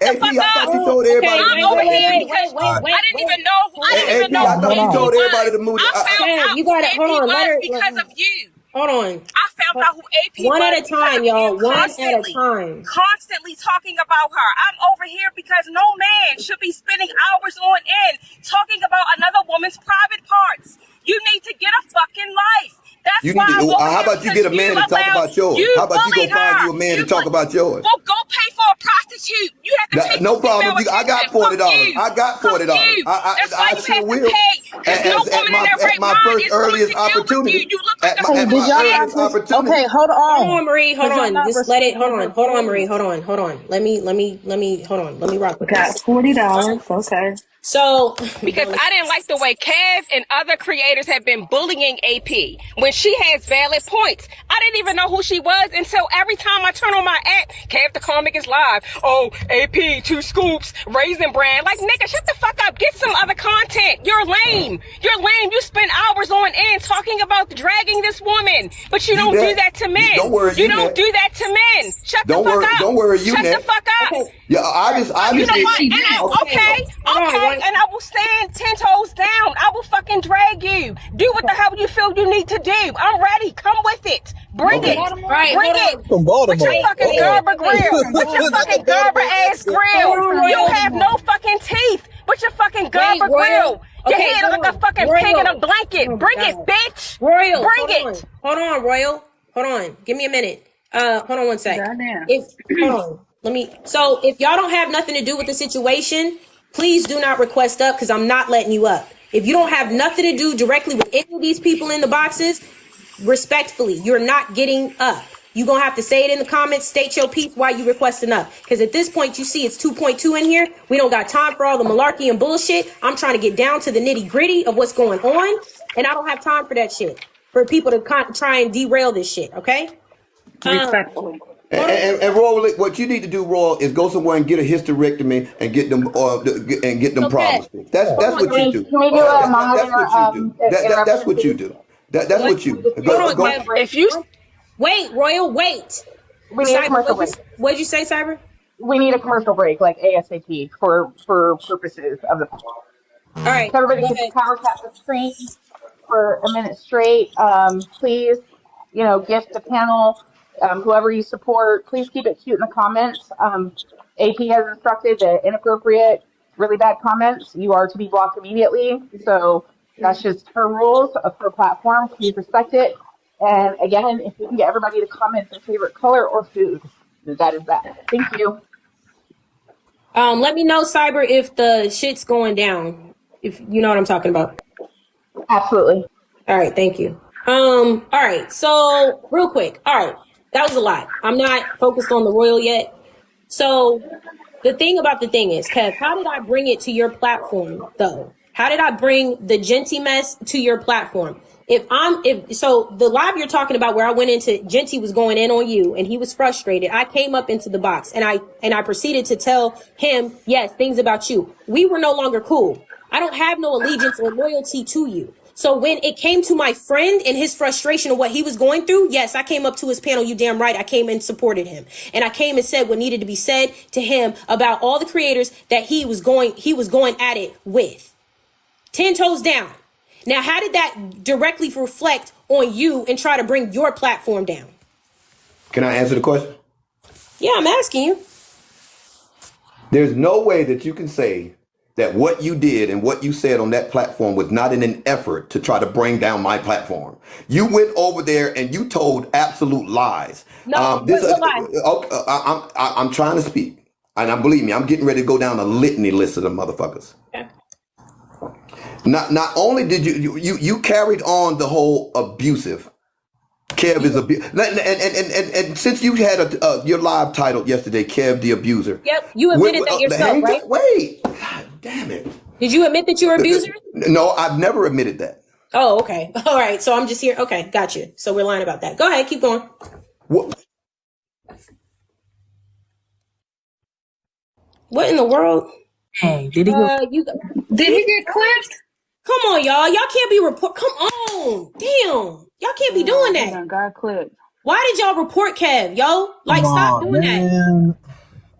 AP, I thought you told everybody to mute up. I didn't even know. I thought you told everybody to mute up. I found out you got it. Hold on, let her because of you. Hold on. I found out who AP one was at a time, y'all. One at a time. Constantly talking about her. I'm over here because no man should be spending hours on end talking about another woman's private parts. You need to get a fucking life. That's why I'm over how here, about you get a man to talk about yours? How about you go find you a man to talk about yours? Well, go pay for a prostitute. You have to take no problem. I got $40. I got $40. I sure will. At my first earliest opportunity. At my earliest opportunity. Okay, hold on, Marie. Hold on. Just let it. Hold on, Marie. Hold on. Let me. Hold on. Let me rock with got $40. Okay. So, because I didn't like the way Kev and other creators have been bullying AP when she has valid points. I didn't even know who she was until every time I turn on my app, Kev the comic is live. Oh, AP, 2 scoops, Raisin Bran. Like, nigga, shut the fuck up. Get some other content. You're lame. You spend hours on end talking about dragging this woman, but you don't do that to men. Don't worry, you don't do that to men. Shut the fuck up. Don't worry, Shut the fuck up. Okay. Yeah, obviously. You know what? Okay. And I will stand 10 toes down. I will fucking drag you. Do what the hell you feel you need to do. I'm ready. Come with it. Bring it. Right, Bring it. From Baltimore. With your fucking Gerber grill. With your fucking Gerber ass grill. You have no fucking teeth. With your fucking Gerber grill. Your head like a fucking pig in a blanket. Bring it, bitch. Royal. Bring it. Hold on, Royal. Hold on. Give me a minute. Hold on one sec. Hold on. So if y'all don't have nothing to do with the situation, please do not request up, because I'm not letting you up. If you don't have nothing to do directly with any of these people in the boxes, respectfully, you're not getting up. You're going to have to say it in the comments, state your piece why you requesting up. Because at this point, you see it's 2.2 in here. We don't got time for all the malarkey and bullshit. I'm trying to get down to the nitty gritty of what's going on. And I don't have time for that shit. For people to try and derail this shit, okay? Respectfully. And Royal, what you need to do, Royal, is go somewhere and get a hysterectomy and get them problems fixed. That's what you do. Can we do a monitor? That's what you do. That's what you do. If you wait, Royal, wait. We need a commercial break. What'd you say, Cyber? We need a commercial break, like ASAP, for purposes of the. All right. So everybody Go can ahead. power tap the screen for a minute straight. Please, gift the panel, whoever you support. Please keep it cute in the comments. AP has instructed that inappropriate, really bad comments, you are to be blocked immediately. So that's just her rules of her platform. Please respect it. And again, if we can get everybody to comment their favorite color or food, that is that. Thank you. Let me know, Cyber, if the shit's going down. If you know what I'm talking about. Absolutely. All right, thank you. All right, so real quick. All right, that was a lot. I'm not focused on the royal yet. So the thing is, Kev, how did I bring it to your platform though? How did I bring the Genty mess to your platform? So the live you're talking about where I went into Genty was going in on you and he was frustrated. I came up into the box and I proceeded to tell him, yes, things about you. We were no longer cool. I don't have no allegiance or loyalty to you. So when it came to my friend and his frustration of what he was going through, yes, I came up to his panel. You damn right. I came and supported him. And I came and said what needed to be said to him about all the creators that he was going at it with. 10 toes down. Now, how did that directly reflect on you and try to bring your platform down? Can I answer the question? Yeah, I'm asking you. There's no way that you can say that what you did and what you said on that platform was not in an effort to try to bring down my platform. You went over there and you told absolute lies. No, what lies? I'm trying to speak. And believe me, I'm getting ready to go down a litany list of them motherfuckers. Okay. Not only did you carried on the whole abusive. Kev is abusive. And since you had your live title yesterday, Kev the Abuser. Yep, you admitted that yourself, right? Wait. God damn it. Did you admit that you were an abuser? No, I've never admitted that. Oh, okay. All right. So I'm just here. Okay, got you. So we're lying about that. Go ahead, keep going. What in the world? Hey, did he go? Did he get clipped? Come on, y'all. Y'all can't be report. Come on. Damn. Y'all can't be doing that. Got clipped. Why did y'all report Kev, yo? Like, stop doing that.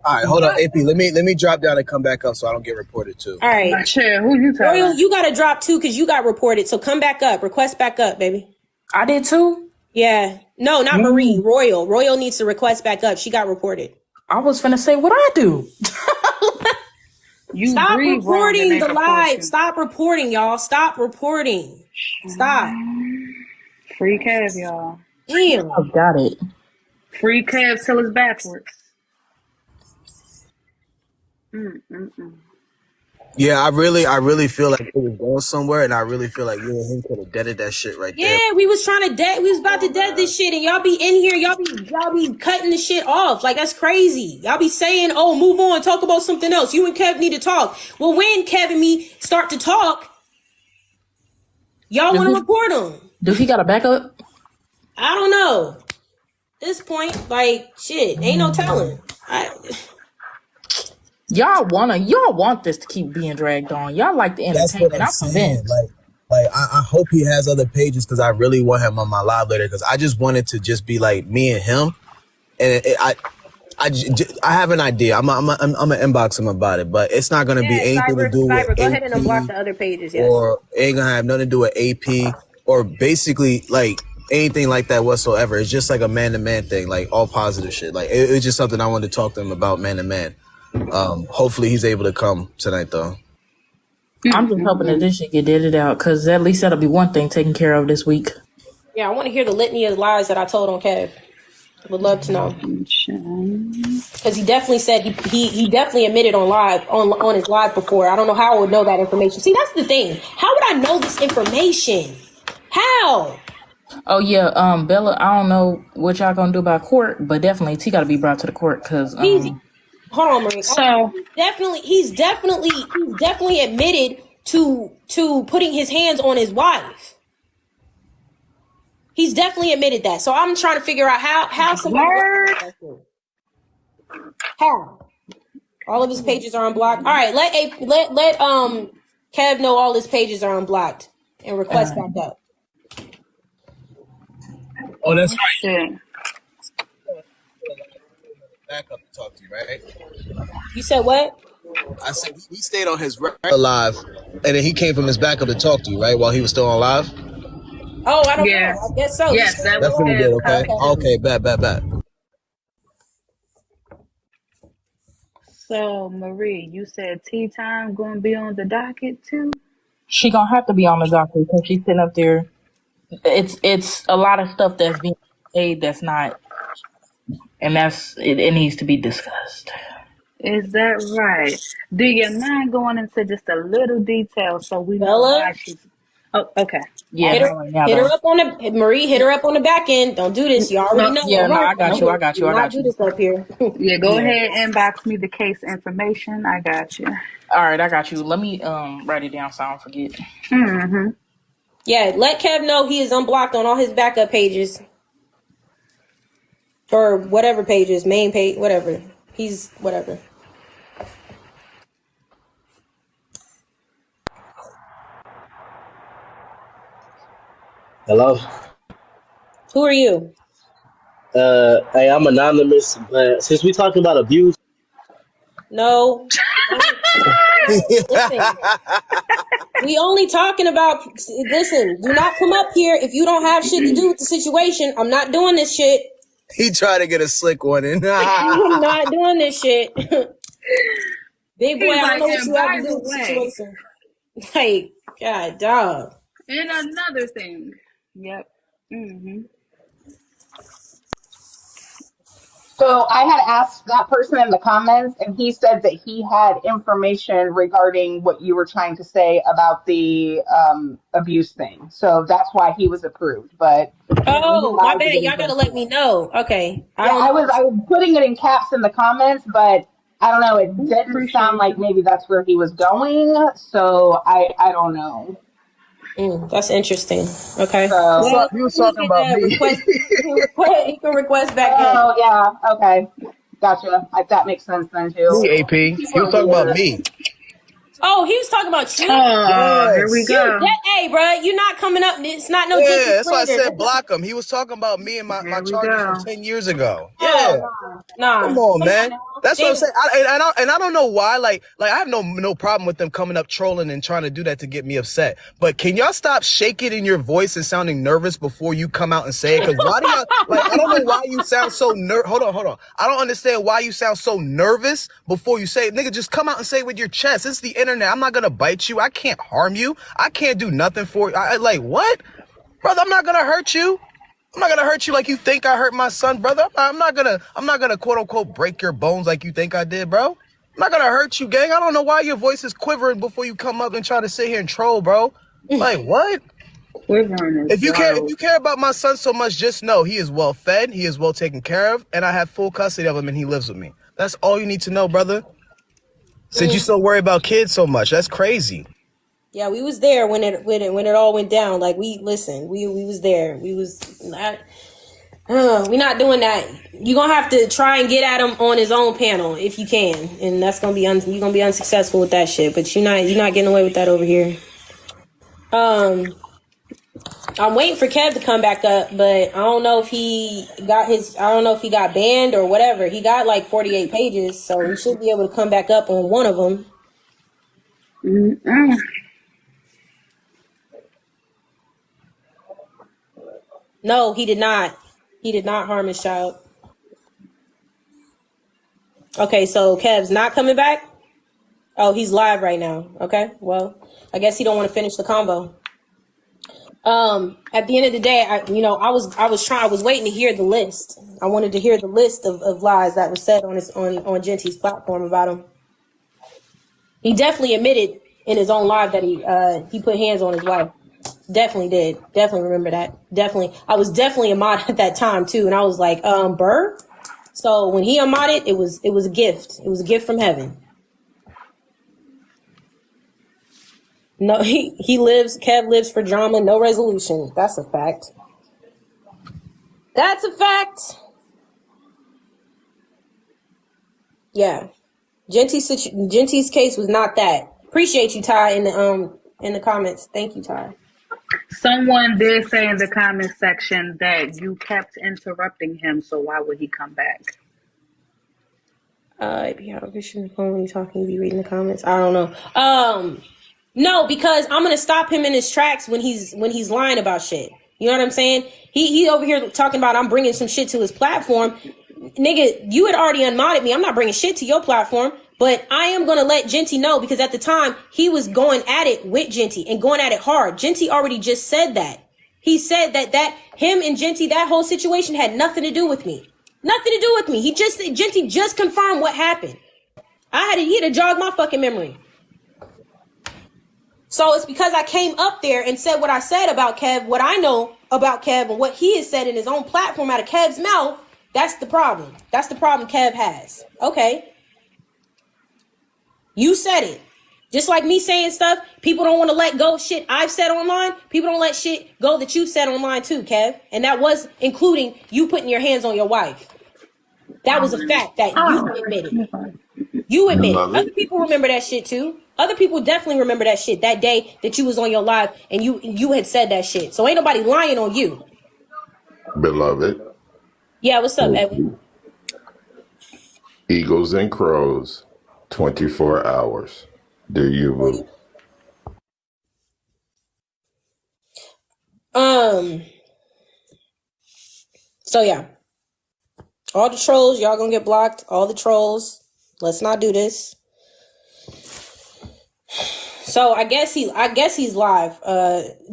All right, hold on, AP. Let me drop down and come back up so I don't get reported too. All right. Sure. Who you talking? Royal, you got to drop too because you got reported. So come back up. Request back up, baby. I did too. Yeah. No, not Marie. Royal. Royal needs to request back up. She got reported. I was finna say what I do. Stop reporting the live. Stop reporting, y'all. Stop reporting. Stop. Free Kev, y'all. Damn. I got it. Free Kev till it's backwards. Yeah, I really feel like it was going somewhere, and I really feel like you and him could have deaded that shit right there. Yeah, we was about to dead this shit, and y'all be in here, y'all be cutting the shit off. Like, that's crazy. Y'all be saying, oh, move on, talk about something else. You and Kev need to talk. Well, when Kev and me start to talk, y'all want to report him. Does he got a backup? I don't know. At this point, like, shit, ain't no telling. Y'all want this to keep being dragged on. Y'all like the entertainment. I'm convinced. Like I hope he has other pages because I really want him on my live later because I just wanted to just be like me and him, and I have an idea. I'm gonna inbox him about it, but it's not gonna be anything to do with go ahead AP, and unblock the other pages, yes. Or it ain't gonna have nothing to do with AP or basically like anything like that whatsoever. It's just like a man-to-man thing, like all positive shit. Like it's just something I wanted to talk to him about man-to-man. Hopefully he's able to come tonight though. I'm just hoping that this shit get deaded out because at least that'll be one thing taken care of this week. Yeah, I want to hear the litany of lies that I told on Kev. Would love to know because he definitely said he definitely admitted on his live before. I don't know how I would know that information. See, that's the thing. How would I know this information? How? Oh yeah, Bella. I don't know what y'all gonna do about court, but definitely T got to be brought to the court because. Hold on, Marie. So he's definitely admitted to putting his hands on his wife. He's definitely admitted that. So I'm trying to figure out how somebody. How? All of his pages are unblocked. All right, let Kev know all his pages are unblocked and request back up. Oh, that's right. Back up to talk to you, right? You said what? I said he stayed on his regular live And then he came from his backup to talk to you, right? While he was still on live? Oh, I don't know. Yes. I guess so. Yes, that That's was what he his did, okay? cousin. Okay, bet. So, Marie, you said tea time going to be on the docket too? She gonna have to be on the doctor because she's sitting up there. It's a lot of stuff that's being said that's not, and it needs to be discussed. Is that right? Do you mind going into just a little detail so we know Bella? why she's... Oh, okay. Yeah, Hit not right now, her though. up on the Marie. Hit her up on the back end. Don't do this. You already know. Yeah, no, I Alert. got you. I got you. Do I not got do you. this up here. Yeah, go Yeah. ahead and inbox me the case information. I got you. All right, I got you. Let me write it down so I don't forget. Mm-hmm. Yeah, let Kev know he is unblocked on all his backup pages. Or whatever pages, main page, whatever. He's whatever. Hello? Who are you? Hey, I'm anonymous, but since we talking about abuse, No. Listen. We only talking about, listen, do not come up here if you don't have shit to do with the situation. I'm not doing this shit. He tried to get a slick one in. I'm not doing this shit. Big boy, I don't know what and you have by to do the with the way, situation. Like, God, dog. and another thing. Yep. Mm-hmm. So I had asked that person in the comments, and he said that he had information regarding what you were trying to say about the abuse thing. So that's why he was approved. But Oh, my bad. Y'all gotta let me know. Okay. I was putting it in caps in the comments, but I don't know. It didn't sound like maybe that's where he was going. So I don't know. That's interesting. Okay. So He was talking about me. He can request back in. oh yeah, okay, gotcha. That makes sense then too. Me, AP. He was talking about me. Oh, he was talking about you. Oh, here we Yes. go. Hey, bro, you're not coming up. It's not no Yeah, Jinx that's why I slander. said block him. He was talking about me and my Here we charges go. from 10 years ago. Yeah. Nah. Come on, man. That's what I'm Damn. saying. I don't know why. Like I have no problem with them coming up trolling and trying to do that to get me upset. But can y'all stop shaking in your voice and sounding nervous before you come out and say it? Because why do y'all I don't know why you sound so Hold on. I don't understand why you sound so nervous before you say it. Nigga, just come out and say it with your chest. It's the internet. I'm not gonna bite you. I can't harm you. I can't do nothing for you. What? Brother, I'm not gonna hurt you. I'm not gonna hurt you like you think I hurt my son, brother. I'm not gonna quote unquote break your bones like you think I did, bro. I'm not gonna hurt you, gang. I don't know why your voice is quivering before you come up and try to sit here and troll, bro. Like what? Quivering is If you wild. care about my son so much, just know he is well fed, he is well taken care of, and I have full custody of him and he lives with me. That's all you need to know, brother. Since you so worry about kids so much, that's crazy. Yeah, we was there when it all went down. Like we was there. We was not. We're not doing that. You're gonna have to try and get at him on his own panel if you can, and that's gonna be you're gonna be unsuccessful with that shit. But you're not getting away with that over here. I'm waiting for Kev to come back up, but I don't know if he got banned or whatever. He got like 48 pages, so he should be able to come back up on one of them. Mm-mm. No, he did not. He did not harm his child. Okay, so Kev's not coming back? Oh, he's live right now. Okay, well, I guess he don't want to finish the convo. At the end of the day, I was waiting to hear the list. I wanted to hear the list of lies that was said on Genty's platform about him. He definitely admitted in his own live that he put hands on his wife. Definitely did. Definitely remember that. Definitely. I was definitely a mod at that time too, and I was like, Burr. So when he unmodded, it was a gift. It was a gift from heaven. No, Kev lives for drama, no resolution. That's a fact. That's a fact. Yeah. Genty's case was not that. Appreciate you, Ty, in the comments. Thank you, Ty. Someone did say in the comment section that you kept interrupting him, so why would he come back? If you have a question on the phone when you're talking, you be reading the comments. I don't know. No, because I'm gonna stop him in his tracks when he's lying about shit. You know what I'm saying? He over here talking about I'm bringing some shit to his platform. Nigga, you had already unmodded me. I'm not bringing shit to your platform, but I am gonna let Genty know because at the time he was going at it with Genty and going at it hard. Genty already just said that. He said that him and Genty, that whole situation had nothing to do with me. Nothing to do with me. Genty just confirmed what happened. He had to jog my fucking memory. So it's because I came up there and said what I said about Kev, what I know about Kev and what he has said in his own platform out of Kev's mouth. That's the problem. That's the problem Kev has. Okay. You said it. Just like me saying stuff, people don't want to let go of shit I've said online. People don't let shit go that you've said online too, Kev. And that was including you putting your hands on your wife. That was a fact that you admitted. You admitted. Other people remember that shit too. Other people definitely remember that shit that day that you was on your live and you had said that shit. So ain't nobody lying on you. Beloved. Yeah, what's up, Edwin? Eagles and crows, 24 hours. Do you move? So yeah. All the trolls, y'all gonna get blocked. All the trolls. Let's not do this. So I guess he's live.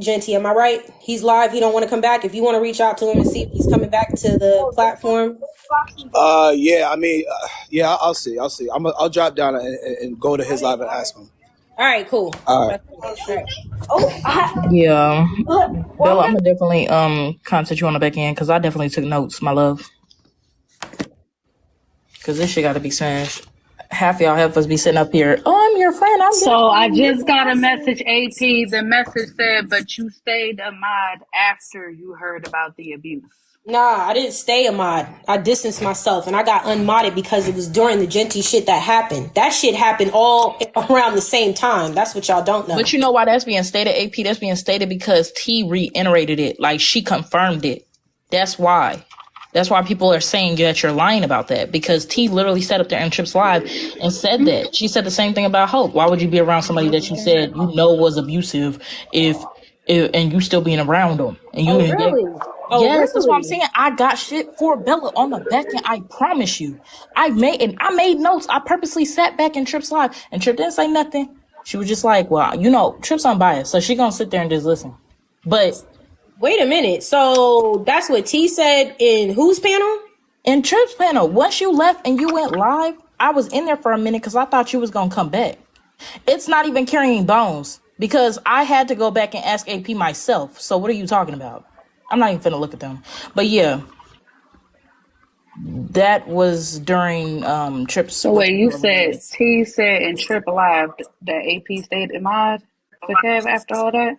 Genty, am I right? He's live. He don't want to come back. If you want to reach out to him and see if he's coming back to the platform. Yeah. I mean, yeah. I'll see. I'll drop down and go to his live and ask him. All right, cool. All right. Yeah. Bella, I'm gonna definitely contact you on the back end because I definitely took notes, my love. Because this shit got to be smashed. Half y'all have us be sitting up here. Oh, I'm your friend. I just got a message, AP. The message said, but you stayed a mod after you heard about the abuse. Nah, I didn't stay a mod. I distanced myself and I got unmodded because it was during the Genty shit that happened. That shit happened all around the same time. That's what y'all don't know. But you know why that's being stated, AP? That's being stated because T reiterated it. Like, she confirmed it. That's why. That's why people are saying that you're lying about that, because T literally sat up there in Trips Live and said that. She said the same thing about Hope. Why would you be around somebody that you said you know was abusive if and you still being around them? And you really? Yes, really? That's what I'm saying. I got shit for Bella on the back end. I promise you. I made notes. I purposely sat back in Trips Live and Trip didn't say nothing. She was just like, well, you know, Trip's unbiased, so she gonna sit there and just listen. But wait a minute. So that's what T said in whose panel? In Trip's panel. Once you left and you went live, I was in there for a minute because I thought you was going to come back. It's not even carrying bones because I had to go back and ask AP myself. So what are you talking about? I'm not even finna look at them. But yeah, that was during Trip's. So wait, you said T said in Trip Live that AP stayed in mod for Kev after all that?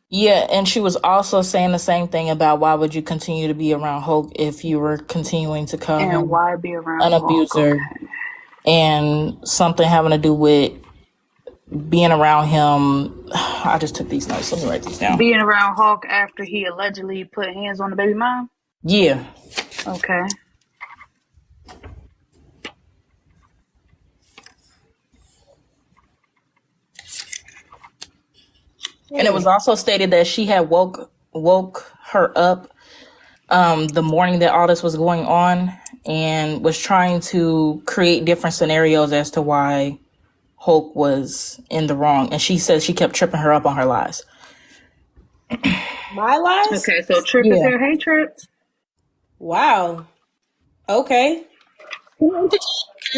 Yeah, and she was also saying the same thing about why would you continue to be around Hulk if you were continuing to call him why be around an abuser, okay. And something having to do with being around him. I just took these notes. Let me write these down. Being around Hulk after he allegedly put hands on the baby mom? Yeah. Okay. And it was also stated that she had woke her up the morning that all this was going on and was trying to create different scenarios as to why Hulk was in the wrong. And she says she kept tripping her up on her lies. My lies? Okay, so Trip is her. Hey, Trip. Wow. Okay. Can I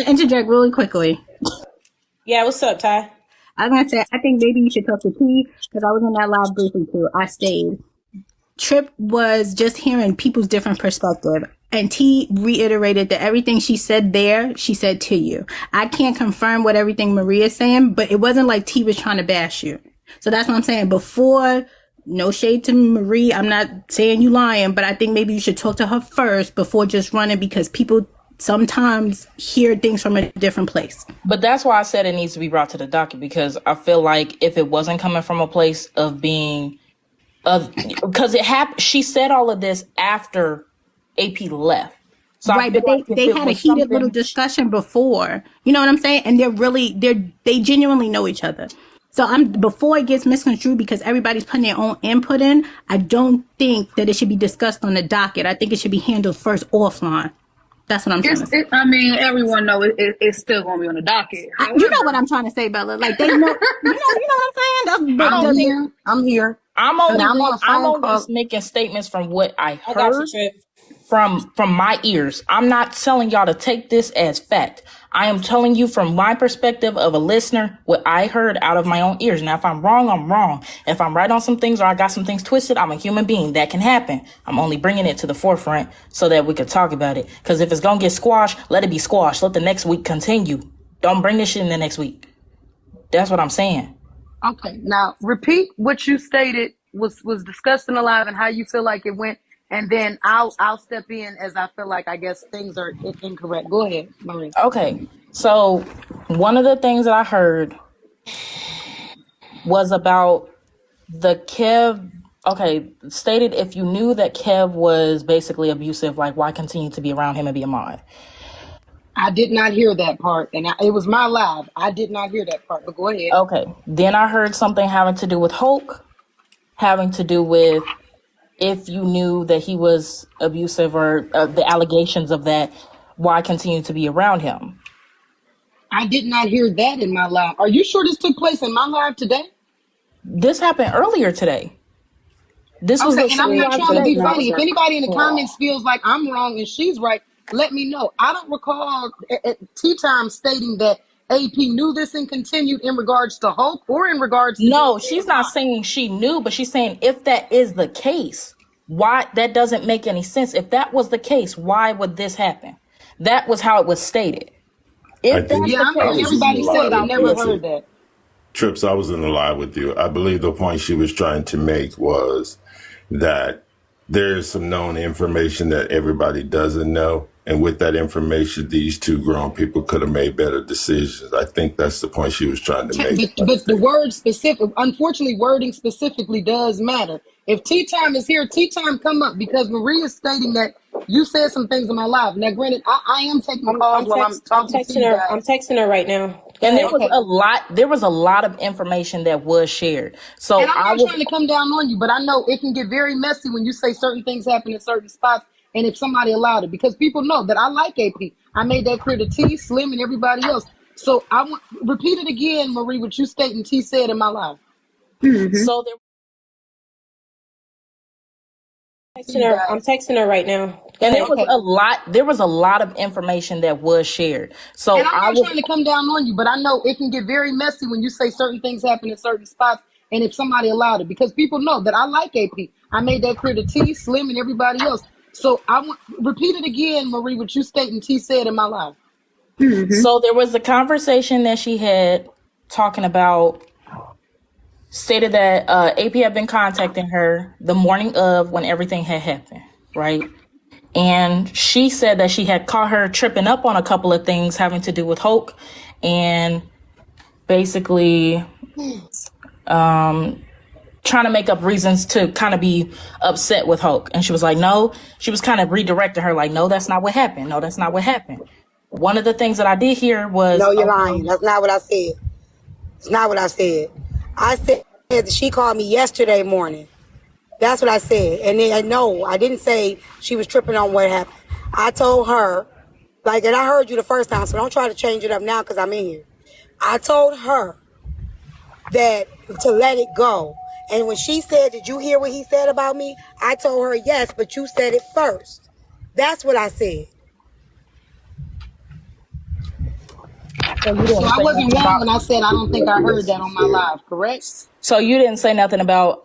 interject really quickly? Yeah, what's up, Ty? I was gonna say, I think maybe you should talk to T because I was in that live briefing too. I stayed. Trip was just hearing people's different perspective, and T reiterated that everything she said there, she said to you. I can't confirm what everything Maria's saying, but it wasn't like T was trying to bash you. So that's what I'm saying. Before, no shade to Marie, I'm not saying you lying, but I think maybe you should talk to her first before just running because people sometimes hear things from a different place. But that's why I said it needs to be brought to the docket, because I feel like if it wasn't coming from a place of being because it happened, she said all of this after AP left. So right, but they had a heated little discussion before. You know what I'm saying? And they genuinely know each other. So before it gets misconstrued, because everybody's putting their own input in, I don't think that it should be discussed on the docket. I think it should be handled first offline. That's what I'm trying to say. I mean, everyone knows it's still going to be on the docket. However, you know what I'm trying to say, Bella. Like, they know, you know what I'm saying? I'm here. I'm only just making statements from what I heard from my ears. I'm not telling y'all to take this as fact. I am telling you from my perspective of a listener what I heard out of my own ears. Now, if I'm wrong, I'm wrong. If I'm right on some things or I got some things twisted, I'm a human being. That can happen. I'm only bringing it to the forefront so that we could talk about it. Because if it's going to get squashed, let it be squashed. Let the next week continue. Don't bring this shit in the next week. That's what I'm saying. Okay, now repeat what you stated was discussed in the live and how you feel like it went, and then I'll step in as I feel like I guess things are incorrect. Go ahead, Marie. Okay, so one of the things that I heard was about the Kev. Okay, stated if you knew that Kev was basically abusive, like why continue to be around him and be a mod? I did not hear that part, and it was my live. I did not hear that part, but go ahead. Okay, then I heard something having to do with Hulk, having to do with if you knew that he was abusive or the allegations of that, why continue to be around him? I did not hear that in my live. Are you sure this took place in my live today? This happened earlier today. This was and I'm not trying to be funny. If anybody in the comments feels like I'm wrong and she's right, let me know. I don't recall at tea time stating that AP knew this and continued in regards to Hulk or in regards to... No, she's not saying she knew, but she's saying if that is the case, why that doesn't make any sense. If that was the case, why would this happen? That was how it was stated. If that's the case, everybody said I never heard that. Trips, I was in the live with you. I believe the point she was trying to make was that there's some known information that everybody doesn't know. And with that information, these two grown people could have made better decisions. I think that's the point she was trying to make. But the word specific, unfortunately, wording specifically does matter. If tea time is here, tea time come up, because Marie is stating that you said some things in my live. Now, granted, I am taking calls while I'm talking to you guys. I'm texting her right now. And there was a lot of information that was shared. So and I'm not trying to come down on you, but I know it can get very messy when you say certain things happen in certain spots. And if somebody allowed it, because people know that I like AP. I made that clear to T, Slim, and everybody else. So I want repeat it again, Marie, what you stating T said in my live. Mm-hmm. So I'm texting her right now. And there was a lot of information that was shared. So and I'm not trying to come down on you, but I know it can get very messy when you say certain things happen in certain spots. And if somebody allowed it, because people know that I like AP. I made that clear to T, Slim, and everybody else. So I want repeat it again, Marie, what you stating T said in my live. Mm-hmm. So there was a conversation that she had talking about, stated that AP had been contacting her the morning of when everything had happened, right? And she said that she had caught her tripping up on a couple of things having to do with Hulk, and basically trying to make up reasons to kind of be upset with Hulk. And she was like, no, she was kind of redirecting her like, no, that's not what happened. No, that's not what happened. One of the things that I did hear was... No, you're lying. That's not what I said. It's not what I said. I said that she called me yesterday morning. That's what I said. And then, no, I didn't say she was tripping on what happened. I told her, and I heard you the first time, so don't try to change it up now because I'm in here. I told her that to let it go. And when she said, did you hear what he said about me? I told her, yes, but you said it first. That's what I said. So I wasn't wrong when I said I don't think I heard that on my live, correct? So you didn't say nothing about,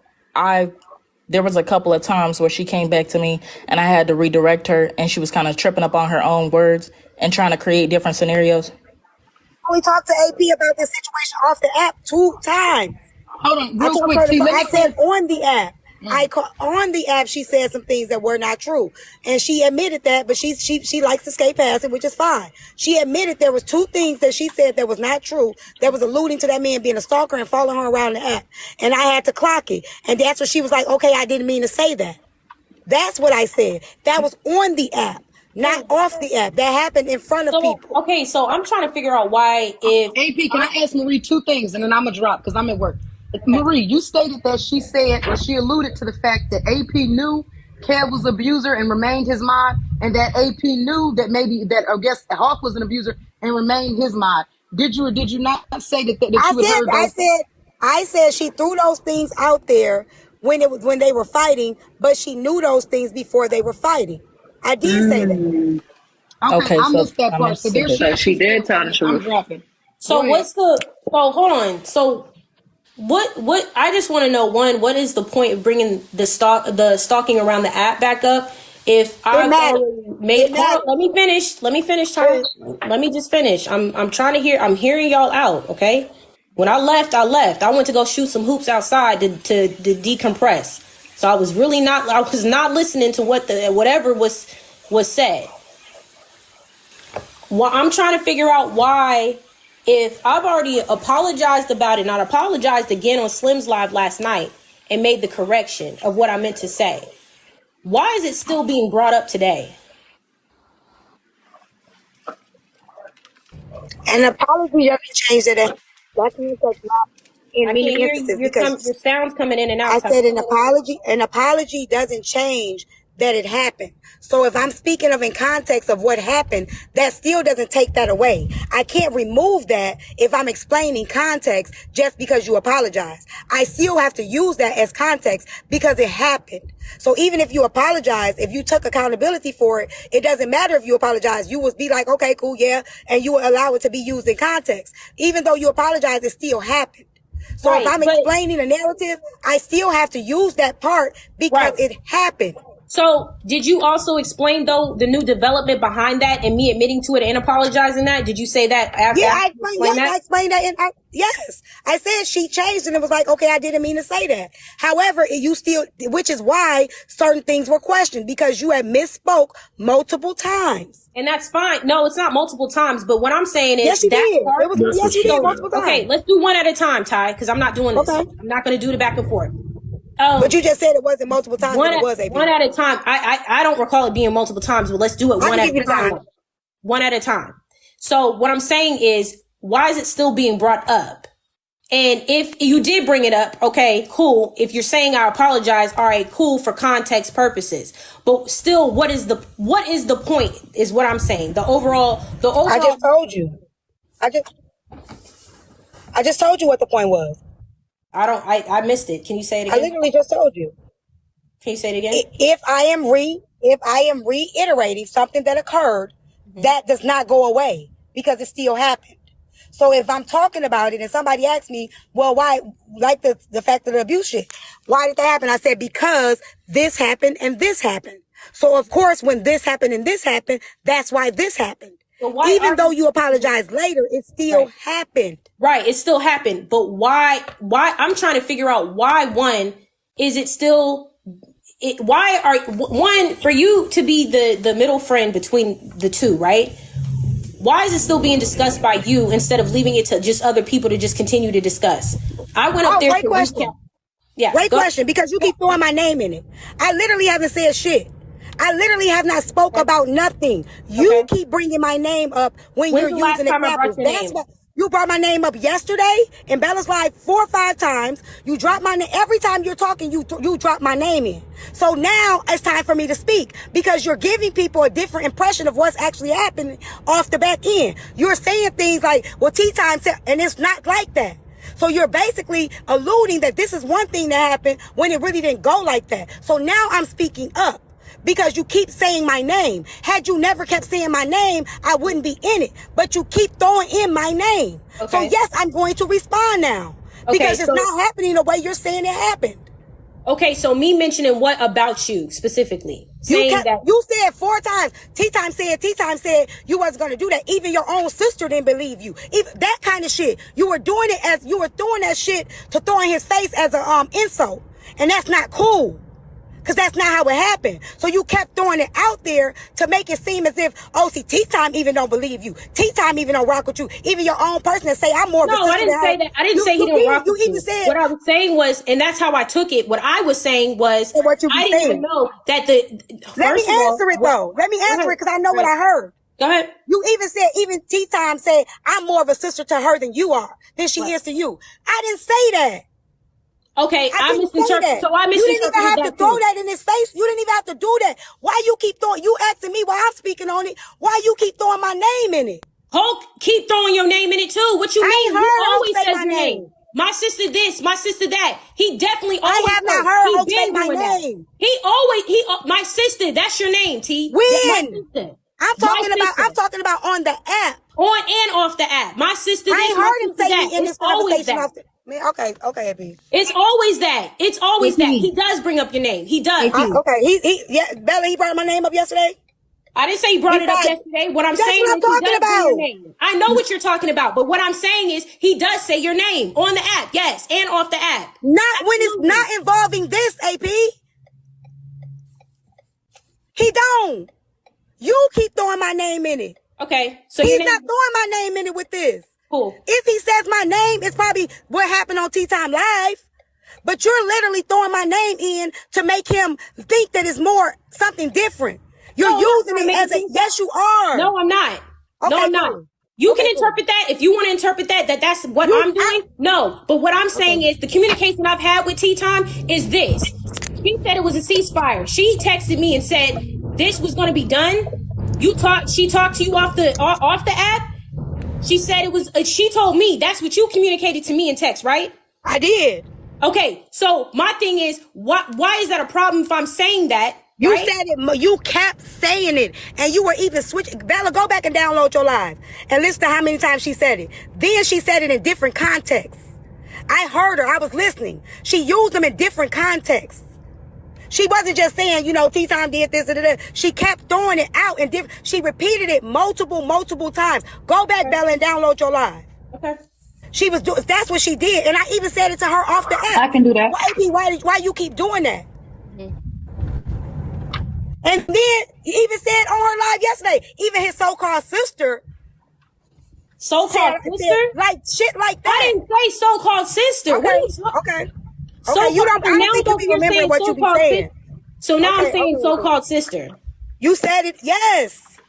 there was a couple of times where she came back to me and I had to redirect her and she was kind of tripping up on her own words and trying to create different scenarios. We talked to AP about this situation off the app 2 times. Hold on, real quick. I said on the app. On the app, she said some things that were not true, and she admitted that. But she likes to skate past it, which is fine. She admitted there was 2 things that she said that was not true, that was alluding to that man being a stalker and following her around the app. And I had to clock it, and that's what she was like. Okay, I didn't mean to say that. That's what I said. That was on the app. not off the app. That happened in front of people. Okay, so I'm trying to figure out why AP, can I ask Marie two things and then I'm going to drop because I'm at work. Marie, you stated that she said, or she alluded to the fact that AP knew Kev was an abuser and remained his mod, and that AP knew that maybe that, I guess, Hawk was an abuser and remained his mod. Did you or did you not say that you had heard those? I said she threw those things out there when they were fighting, but she knew those things before they were fighting. I did say that. Okay, I missed that part. So there she did tell the truth. I'm dropping. So hold on. So what I just want to know, one, what is the point of bringing the stalking around the app back up? If I've already made let me finish, Ty. Let me just finish. I'm trying to I'm hearing y'all out, okay? When I left. I went to go shoot some hoops outside to decompress. So I was not listening to whatever was said. Well, I'm trying to figure out why, if I've already apologized about it, and I apologized again on Slim's Live last night and made the correction of what I meant to say, why is it still being brought up today? An apology doesn't change that. That's not your sound's coming in and out. I said an apology doesn't change that it happened. So if I'm speaking of in context of what happened, that still doesn't take that away. I can't remove that if I'm explaining context just because you apologize. I still have to use that as context because it happened. So even if you apologize, if you took accountability for it, it doesn't matter if you apologize. You would be like, okay, cool, yeah, and you will allow it to be used in context. Even though you apologize, it still happened. So if I'm explaining a narrative, I still have to use that part because it happened. So did you also explain, though, the new development behind that and me admitting to it and apologizing that? Did you say that after? Yeah, I explained that. And yes, I said she changed and it was like, okay, I didn't mean to say that. However, you still, which is why certain things were questioned because you had misspoke multiple times. And that's fine. No, it's not multiple times. But what I'm saying is yes, you did. Yes, you did multiple times. Okay, let's do one at a time, Ty, because I'm not doing this. Okay. I'm not going to do the back and forth. But you just said it wasn't multiple times. One at a time. I don't recall it being multiple times, but let's do it one at a time. One at a time. So what I'm saying is, why is it still being brought up? And if you did bring it up, okay, cool. If you're saying I apologize, all right, cool for context purposes. But still, what is the point? Is what I'm saying. The overall. I just told you. I just told you what the point was. I missed it. Can you say it again? I literally just told you. Can you say it again? If I am reiterating something that occurred, that does not go away because it still happened. So if I'm talking about it and somebody asks me, well, why, like the fact of the abuse shit, why did that happen? I said, because this happened and this happened. So of course, when this happened and this happened, that's why this happened. Even though you apologize later, it still happened. Right, it still happened. But why I'm trying to figure out why, one, is it still one, for you to be the middle friend between the two, right? Why is it still being discussed by you instead of leaving it to just other people to just continue to discuss? I went up there great question. Yeah. Great question, because you keep throwing my name in it. I literally haven't said shit. I literally have not spoke about nothing. You keep bringing my name up when you're using examples. That's what you brought my name up yesterday in Bella's Live 4 or 5 times. You drop my name every time you're talking. You drop my name in. So now it's time for me to speak because you're giving people a different impression of what's actually happening off the back end. You're saying things like, "Well, Tea Time said," and it's not like that. So you're basically alluding that this is one thing that happened when it really didn't go like that. So now I'm speaking up. Because you keep saying my name. Had you never kept saying my name, I wouldn't be in it. But you keep throwing in my name. Okay. So yes, I'm going to respond now. Because it's not happening the way you're saying it happened. Okay, so me mentioning what about you specifically? You said 4 times. Tea Time said you wasn't going to do that. Even your own sister didn't believe you. Even that kind of shit. You were doing it as you were throwing that shit to throw in his face as a insult. And that's not cool. Because that's not how it happened. So you kept throwing it out there to make it seem as if, oh, see, Tea Time even don't believe you. Tea Time even don't rock with you. Even your own person that say, I'm more of a sister. No, I didn't say that. I didn't say he don't rock with you. Even said, what I was saying was, and that's how I took it, what I was saying was, I didn't even know that Let me answer it, though. Let me answer it, because I know what I heard. Go ahead. You even said, even Tea Time said, I'm more of a sister to her than you are, than she is to you. I didn't say that. Okay, I misinterpreted. So I misinterpreted. You didn't even have to throw that in his face. You didn't even have to do that. Why you keep throwing? You asking me while I'm speaking on it. Why you keep throwing my name in it? Hulk, keep throwing your name in it too. What you mean? He always says your name. My sister this, my sister that. He definitely always. I have not heard Hulk say my name. He always my sister. That's your name, T. When? I'm talking about on the app. On and off the app. My sister this, I ain't heard him say me in this conversation. Okay, AP. It's always that. It's always that. He does bring up your name. He does. Okay. Bella, he brought my name up yesterday. I didn't say he brought it up yesterday. What I'm saying is he does bring your name. I know what you're talking about, but what I'm saying is he does say your name on the app, yes, and off the app. Not when it's not involving this, AP. He don't. You keep throwing my name in it. Okay, so he's not throwing my name in it with this. Cool. If he says my name, it's probably what happened on Tea Time Live. But you're literally throwing my name in to make him think that it's more something different. You're using it as a, yes, you are. No, I'm not. Okay, no, I'm not. You can interpret that if you want to interpret that's what I'm doing. No, but what I'm saying is the communication I've had with Tea Time is this. She said it was a ceasefire. She texted me and said this was going to be done. She talked to you off the app. She said it was, she told me that's what you communicated to me in text, right? I did. Okay. So my thing is, why is that a problem if I'm saying that? You said it, you kept saying it, and you were even switching. Bella, go back and download your live and listen to how many times she said it. Then she said it in different contexts. I heard her. I was listening. She used them in different contexts. She wasn't just saying, Tea Time did this and that. She kept throwing it out and she repeated it multiple times. Go back, Bella, and download your live. Okay. That's what she did. And I even said it to her off the app. I can do that. Why you keep doing that? Mm-hmm. And then he even said on her live yesterday, even his so-called sister. So-called sister? Like shit like that. I didn't say so-called sister. Okay. Okay. Okay, I don't think you remember what you be saying. So now I'm saying so-called sister. You said it, yes.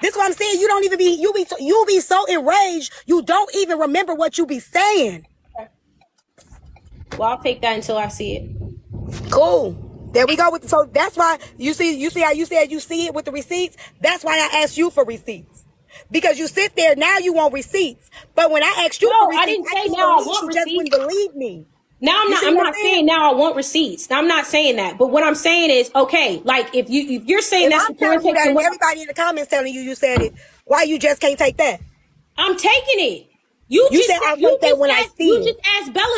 This is what I'm saying. You don't even you be so enraged, you don't even remember what you be saying. Okay. Well, I'll take that until I see it. Cool. There we go. So that's why you see how you said you see it with the receipts. That's why I asked you for receipts. Because you sit there now, you want receipts. But when I asked you for receipts, I didn't say now I want receipts. You just wouldn't believe me. Now I'm not saying now I want receipts. Now, I'm not saying that. But what I'm saying is, okay, like if you're saying that's the context and everybody in the comments telling you said it, why you just can't take that? I'm taking it. You just asked Bella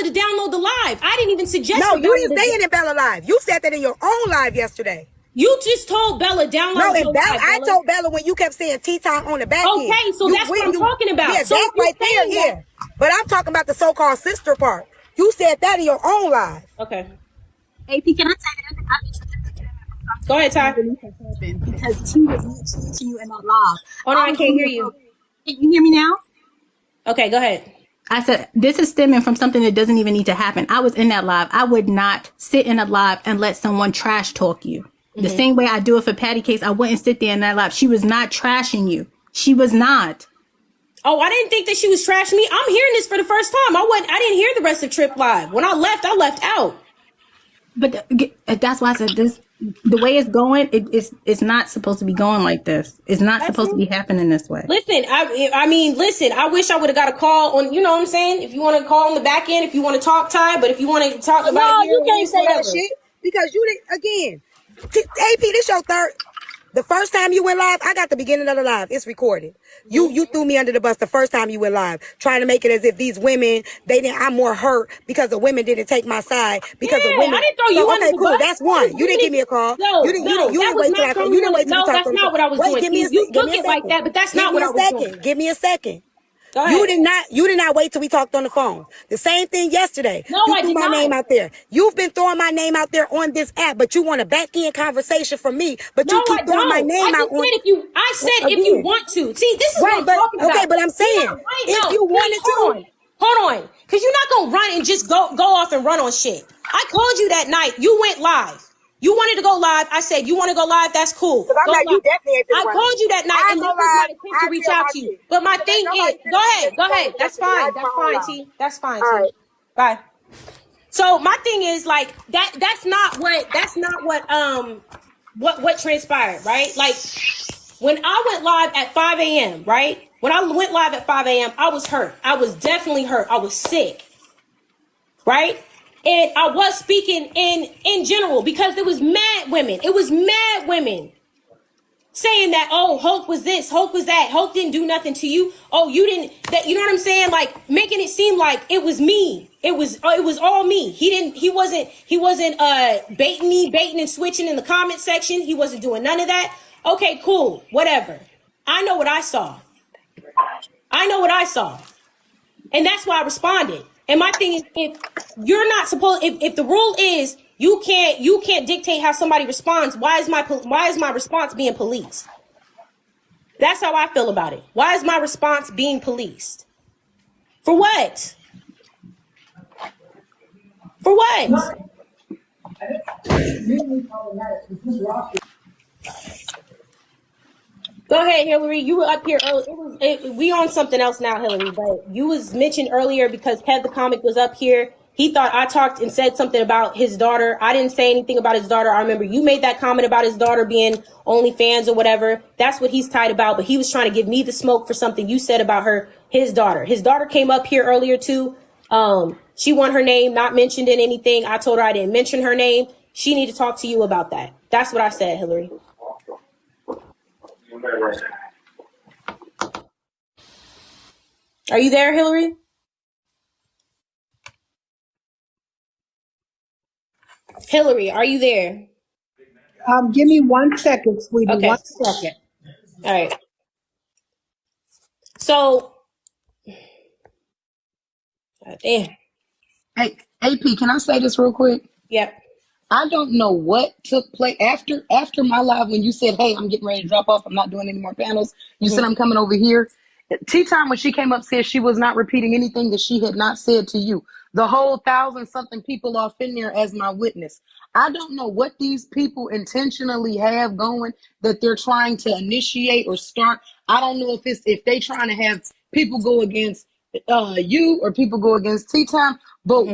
to download the live. I didn't even suggest. No, you didn't say it in Bella live. You said that in your own live yesterday. You just told Bella download. No, and Bella, I told Bella when you kept saying Tea Time on the back end. Okay, so that's what I'm talking about. Yeah, so that's right there. Yeah, but I'm talking about the so-called sister part. You said that in your own live. Okay. AP, can I say that? Go ahead, Ty. Because T was not to you in that live. Oh no, I can't hear you. Can you hear me now? Okay, go ahead. I said, this is stemming from something that doesn't even need to happen. I was in that live. I would not sit in a live and let someone trash talk you. Mm-hmm. The same way I do it for Patty Case, I wouldn't sit there in that live. She was not trashing you. She was not. Oh, I didn't think that she was trashing me. I'm hearing this for the first time. I didn't hear the rest of Trip Live. When I left out. But that's why I said this. The way it's going, it's not supposed to be going like this. It's not supposed to be happening this way. Listen, I wish I would have got a call on, you know what I'm saying? If you want to call on the back end, if you want to talk, Ty, but if you want to talk about it, you can't say that shit because you didn't, again, AP, this your third. The first time you went live, I got the beginning of the live. It's recorded. You threw me under the bus the first time you went live, trying to make it as if these women, I'm more hurt because the women didn't take my side because the women. I didn't throw you under the bus. That's one. You didn't give me a call. You didn't wait till I called. You didn't wait till I No, that's not what I was doing. You took it like that, but that's not what I was doing. Give me a second. Go ahead. You did not wait till we talked on the phone. The same thing yesterday. No, you I threw did my not. name out there. You've been throwing my name out there on this app, but you want a back end conversation from me. But you keep throwing my name out on. I said if you want to. See, this is what I'm talking about. Okay, but I'm saying if you wanted to. Hold on. Because you're not gonna run and just go off and run on shit. I called you that night. You went live. You wanted to go live. I said, you want to go live? That's cool. Go live. You definitely I called you that night, and that was my attempt to reach out to you. But my thing is, go ahead. That's fine. That's fine, T. That's fine, T. Right. Bye. So my thing is like that's not what transpired, right? Like when I went live at 5 a.m., right? When I went live at 5 a.m., I was hurt. I was definitely hurt. I was sick. Right? And I was speaking in general because there was mad women. It was mad women saying that, oh, Hulk was this, Hulk was that, Hulk didn't do nothing to you. Oh, you didn't, that, you know what I'm saying? Like making it seem like it was me. It was all me. He wasn't baiting and switching in the comment section. He wasn't doing none of that. Okay, cool, whatever. I know what I saw. And that's why I responded. And my thing is, if you're not supposed, if the rule is you can't dictate how somebody responds, why is my response being policed? That's how I feel about it. Why is my response being policed? For what? For what? Go ahead, Hillary. You were up here earlier. We on something else now, Hillary. But you was mentioned earlier because Kev the Comic was up here. He thought I talked and said something about his daughter. I didn't say anything about his daughter. I remember you made that comment about his daughter being OnlyFans or whatever. That's what he's tight about. But he was trying to give me the smoke for something you said about his daughter. His daughter came up here earlier too. She want her name not mentioned in anything. I told her I didn't mention her name. She need to talk to you about that. That's what I said, Hillary. Are you there, Hillary? Hillary, are you there? Give me 1 second, sweetie. Okay. 1 second. All right. So, damn. Hey, AP, can I say this real quick? Yep. I don't know what took place after my live when you said, hey, I'm getting ready to drop off. I'm not doing any more panels. You said I'm coming over here. Tea Time, when she came up, said she was not repeating anything that she had not said to you. The whole 1,000-something people off in there as my witness. I don't know what these people intentionally have going that they're trying to initiate or start. I don't know if they trying to have people go against you or people go against Tea Time. But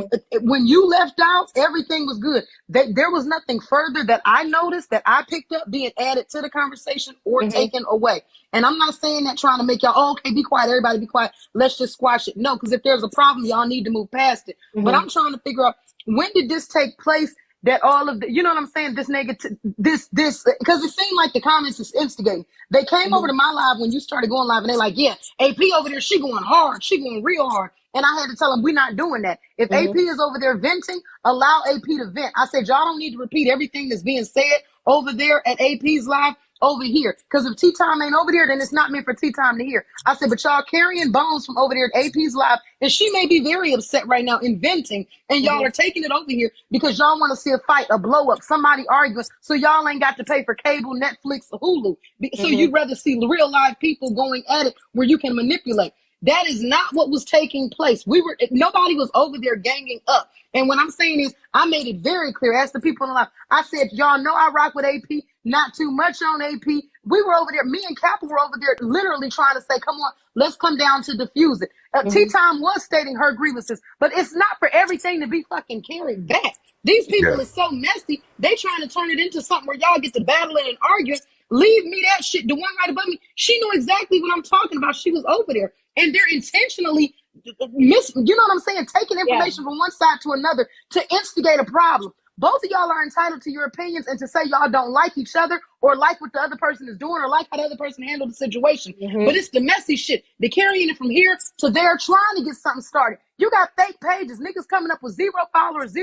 when you left out, everything was good. There was nothing further that I noticed that I picked up being added to the conversation or taken away. And I'm not saying that trying to make y'all, oh, okay, be quiet, everybody be quiet. Let's just squash it. No, because if there's a problem, y'all need to move past it. But I'm trying to figure out, when did this take place? That all of the, you know what I'm saying? This negative, this, because it seemed like the comments is instigating. They came over to my live when you started going live and they're like, yeah, AP over there, she going hard. She going real hard. And I had to tell them, we're not doing that. If AP is over there venting, allow AP to vent. I said, y'all don't need to repeat everything that's being said over there at AP's live over here. Because if Tea Time ain't over there, then it's not meant for Tea Time to hear. I said, but y'all carrying bones from over there at AP's live, and she may be very upset right now inventing, and y'all are taking it over here because y'all want to see a fight, a blow up, somebody arguing, so y'all ain't got to pay for cable, Netflix, or Hulu. So you'd rather see real live people going at it where you can manipulate. That is not what was taking place. Nobody was over there ganging up. And what I'm saying is, I made it very clear, as the people in the live, I said, y'all know I rock with AP, not too much on AP. We were over there, me and Kappa were over there literally trying to say, come on, let's come down to diffuse it. Tea Time was stating her grievances, but it's not for everything to be fucking carried back. These people are so messy, they trying to turn it into something where y'all get to battling and arguing. Leave me that shit. The one right above me, she knew exactly what I'm talking about. She was over there. And they're intentionally you know what I'm saying, taking information from one side to another to instigate a problem. Both of y'all are entitled to your opinions and to say y'all don't like each other or like what the other person is doing or like how the other person handled the situation. But it's the messy shit. They're carrying it from here to there, trying to get something started. You got fake pages, niggas coming up with zero followers,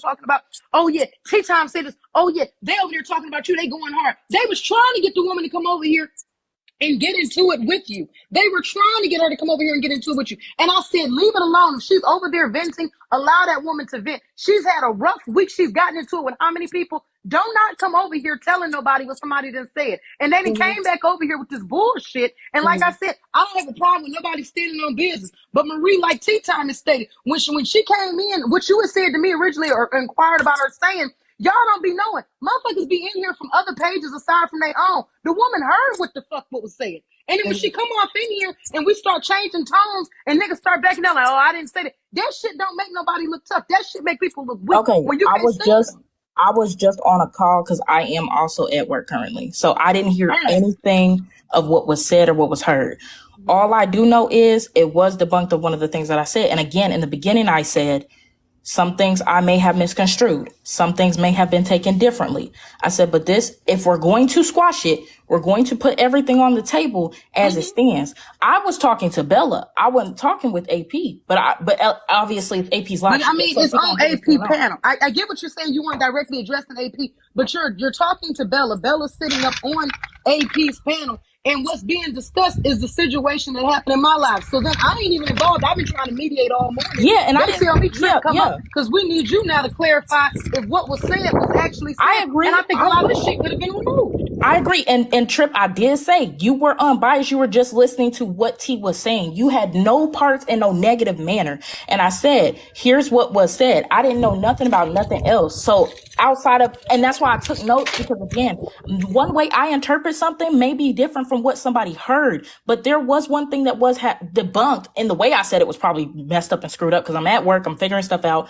talking about, oh yeah, Tea Time said this. Oh yeah, they over there talking about you, they going hard. They was trying to get the woman to come over here and get into it with you. They were trying to get her to come over here and get into it with you. And I said, leave it alone. If she's over there venting, allow that woman to vent. She's had a rough week. She's gotten into it with how many people? Don't not come over here telling nobody what somebody done said. And they came back over here with this bullshit. And like I said, I don't have a problem with nobody standing on business. But Marie, like Tea Time has stated, when she came in, what you had said to me originally or inquired about her saying, y'all don't be knowing. Motherfuckers be in here from other pages aside from their own. The woman heard what the fuck what was said. And then when she come off in here and we start changing tones and niggas start backing down like, oh, I didn't say that. That shit don't make nobody look tough. That shit make people look weak. Okay, when you I was just on a call because I am also at work currently. So I didn't hear anything of what was said or what was heard. All I do know is it was debunked of one of the things that I said. And again, in the beginning, I said, some things I may have misconstrued. Some things may have been taken differently. I said, but this, if we're going to squash it, we're going to put everything on the table as it stands. I was talking to Bella. I wasn't talking with AP, but obviously it's AP's live. But I mean, it's on AP panel. I get what you're saying. You weren't directly addressing AP, but you're talking to Bella. Bella's sitting up on AP's panel. And what's being discussed is the situation that happened in my life. So then I ain't even involved. I've been trying to mediate all morning. Yeah, and they tell me Trip come up because we need you now to clarify if what was said was actually said. I agree. And I think a lot of this shit could have been removed. I agree. And Trip, I did say you were unbiased. You were just listening to what T was saying. You had no parts in no negative manner. And I said, here's what was said. I didn't know nothing about nothing else. So outside of, and that's why I took notes, because again, one way I interpret something may be different from what somebody heard. But there was one thing that was debunked, and the way I said it was probably messed up and screwed up because I'm at work. I'm figuring stuff out.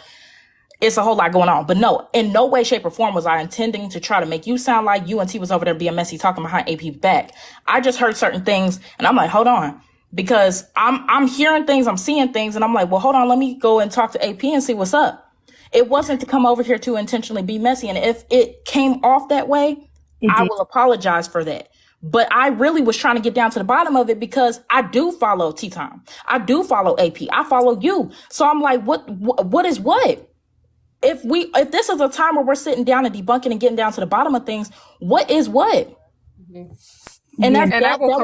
It's a whole lot going on. But no, in no way, shape, or form was I intending to try to make you sound like you and T was over there being messy, talking behind AP back. I just heard certain things, and I'm like, hold on. Because I'm hearing things, I'm seeing things, and I'm like, well, hold on, let me go and talk to AP and see what's up. It wasn't to come over here to intentionally be messy. And if it came off that way, I will apologize for that. But I really was trying to get down to the bottom of it because I do follow Tea Time. I do follow AP. I follow you. So I'm like, what is what? If this is a time where we're sitting down and debunking and getting down to the bottom of things, what is what? Mm-hmm. And I will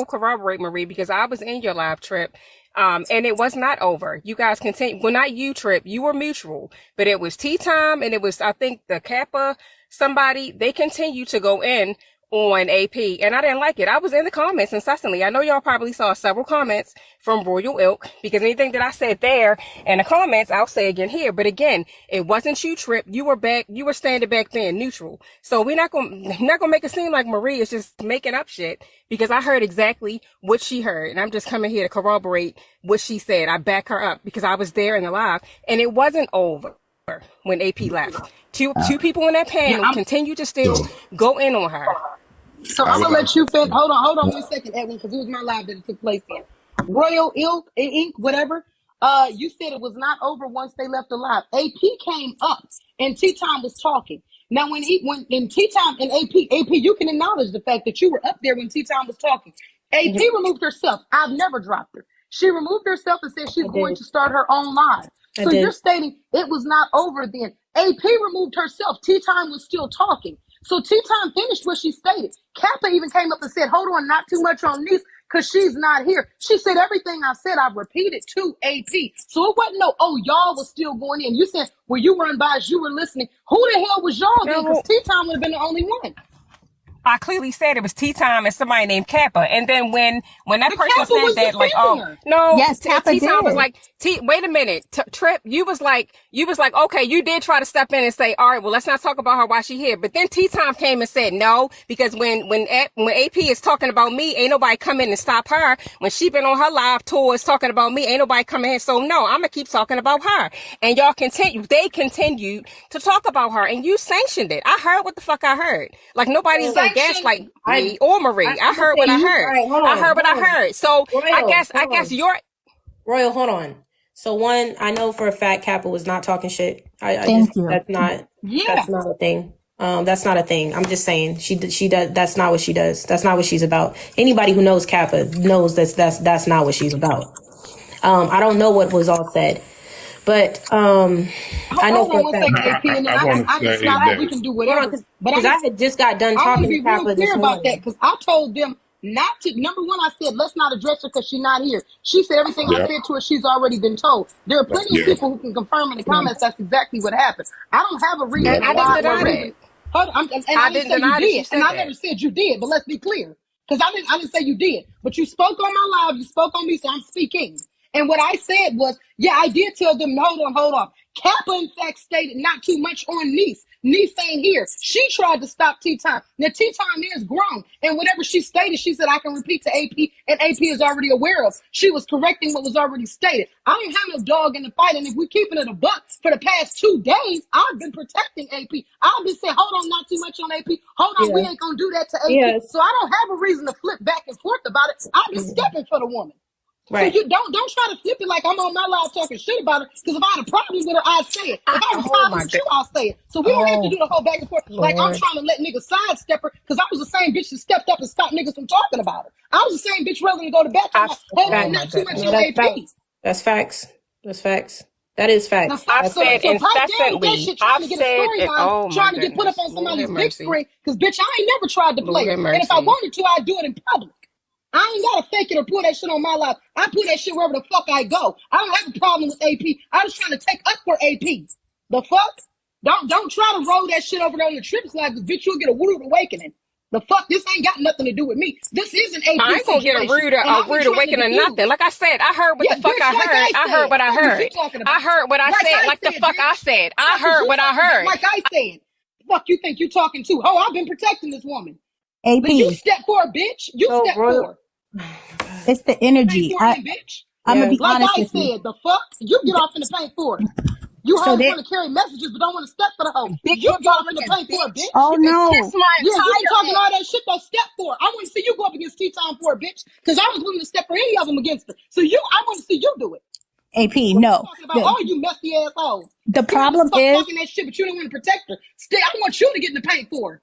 corroborate Marie because I was in your live, Trip. And it was not over. You guys continue. Well, not you, Trip. You were mutual, but it was Tea Time, and it was, I think, the Kappa, somebody, they continue to go in on AP, and I didn't like it. I was in the comments incessantly. I know y'all probably saw several comments from Royal Ilk, because anything that I said there in the comments, I'll say again here. But again, it wasn't you, Trip. You were standing back then neutral. So we're not gonna make it seem like Marie is just making up shit, because I heard exactly what she heard, and I'm just coming here to corroborate what she said. I back her up because I was there in the live, and it wasn't over when AP left. Two people in that panel continue to still go in on her. So I'm gonna let you finish. Hold on 1 second, Edwin, because it was my live that it took place in. Royal Ilk, Inc., whatever. You said it was not over once they left the live. AP came up and Tea Time was talking. Now when in Tea Time and AP, you can acknowledge the fact that you were up there when Tea Time was talking. AP removed herself. I've never dropped her. She removed herself and said she's going to start her own live. So you're stating it was not over then. AP removed herself. Tea Time was still talking. So Tea Time finished what she stated. Kappa even came up and said, hold on, not too much on this, because she's not here. She said everything I said, I repeated to AP. So it wasn't y'all was still going in. You said, well, you were unbiased, you were listening. Who the hell was y'all then? Because Tea Time would have been the only one. I clearly said it was Tea Time and somebody named Kappa. And then when that person Kappa said that, like, oh, no, yes, Tea Time was like, wait a minute, Trip, you was like, okay, you did try to step in and say, all right, well, let's not talk about her while she's here. But then Tea Time came and said no, because when AP is talking about me, ain't nobody come in and stop her. When she been on her live tours talking about me, ain't nobody coming in. So no, I'm gonna keep talking about her. And y'all they continued to talk about her, and you sanctioned it. I heard what the fuck I heard. Like, nobody's gonna gaslight me or Marie. I heard what I heard. I heard what I heard. So I guess you're Royal, hold on. So one, I know for a fact Kappa was not talking shit. Thank you. That's not a thing. That's not a thing. I'm just saying she does. That's not what she does. That's not what she's about. Anybody who knows Kappa knows that's not what she's about. I don't know what was all said, But I know Hold for on a one fact. second, AP, and then I want to I say stop it. that. We can do Hold on, whatever. But because I had just got done I want to talking be to real Kappa this clear about that morning. because I told them not to. Number one, I said let's not address her because she's not here. She said everything I Yep. said to her, she's already been told. There are plenty of Yeah. people who can confirm in the comments that's exactly what happened. I don't have a reason And to I didn't lie or deny a that. reason. Hold on, and I I didn't didn't say you deny that she did, and said I that. never said you did. But let's be clear, because I didn't say you did. But you spoke on my live, you spoke on me, so I'm speaking. And what I said was, yeah, I did tell them, hold on. Kappa, in fact, stated not too much on Niece. Niece ain't here. She tried to stop Tea Time. Now, Tea Time is grown. And whatever she stated, she said, I can repeat to AP, and AP is already aware of. She was correcting what was already stated. I don't have no dog in the fight. And if we're keeping it a buck for the past 2 days, I've been protecting AP. I've been saying, hold on, not too much on AP. Hold on, we ain't going to do that to AP. Yes. So I don't have a reason to flip back and forth about it. I've been stepping for the woman. Right. So you don't try to flip it like I'm on my live talking shit about her. Because if I had a problem with her, I'd say it. If I have a problem with you, I'll say it. So we don't have to do the whole back and forth like I'm trying to let niggas sidestep her. Because I was the same bitch that stepped up and stopped niggas from talking about her. I was the same bitch ready to go to bed. Hold on, not too much on AP. That's facts. That's facts. That is facts. I've So said pipe down that incessantly. shit, trying I've to get a said it. storyline, Oh my trying to get put up goodness. on Lord somebody's have big mercy. screen. Because bitch, I ain't never tried to play Lord it. have And if I mercy. wanted to, I'd do it in public. I ain't gotta fake it or pull that shit on my life. I put that shit wherever the fuck I go. I don't have a problem with AP. I was trying to take up for AP. The fuck? Don't try to roll that shit over there on the trips like this bitch. You'll get a rude awakening. The fuck? This ain't got nothing to do with me. This is an AP I ain't gonna get a situation. rude And I've been trying to awakening or diffuse nothing. it. Like I said, I heard what Yeah, the fuck bitch, I like heard. I heard what I Fuck is you heard. talking about? I heard what I Like said. I Like the said, fuck I bitch. said. I Fuck is heard you what I talking about? heard. Like I said. Fuck you think you talking to? Oh, I've been protecting this woman. AP, But you step forward, bitch. You So, step Royal, forward. it's the Paint energy. for it, then, bitch. I'm gonna be Like honest I with you. said, the fuck? You get off in the paint for it. You So hoes that, want to carry messages but don't want to step for the hoe. Big You get off in the motherfucking paint for it, bitch. bitch. oh You can no, kiss my Yeah, you been talking entire all ass. that shit, though. Step for it. I want to see you go up against T-Time for it, bitch. Because I was willing to step for any of them against her. So I want to see you do it. AP, But you no. talking about, oh, you messy assholes. The Carrying this problem fuck is, talking that shit, but you don't want to protect her. Stay, I want you to get in the paint for her.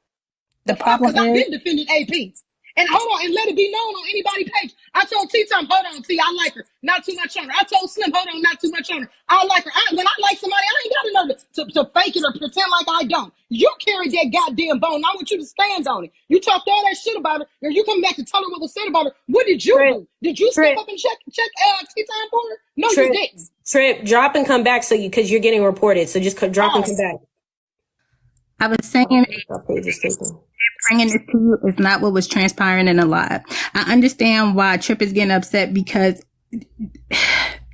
the The fuck? problem Because I've is, been defending AP. And hold on, and let it be known on anybody's page. I told T-Time, hold on, T, I like her. Not too much on her. I told Slim, hold on, not too much on her. I like her. When I like somebody, I ain't got to know to fake it or pretend like I don't. You carried that goddamn bone. I want you to stand on it. You talked all that shit about her, or you come back to tell her what was said about her. What did you Trip, do? Did you step Trip, up and check T-Time for her? No, you Trip, didn't. Trip, drop and come back because you're getting reported. So just drop and come back. I was saying, That page is taken. bringing this to you is not what was transpiring in the live. I understand why Trip is getting upset because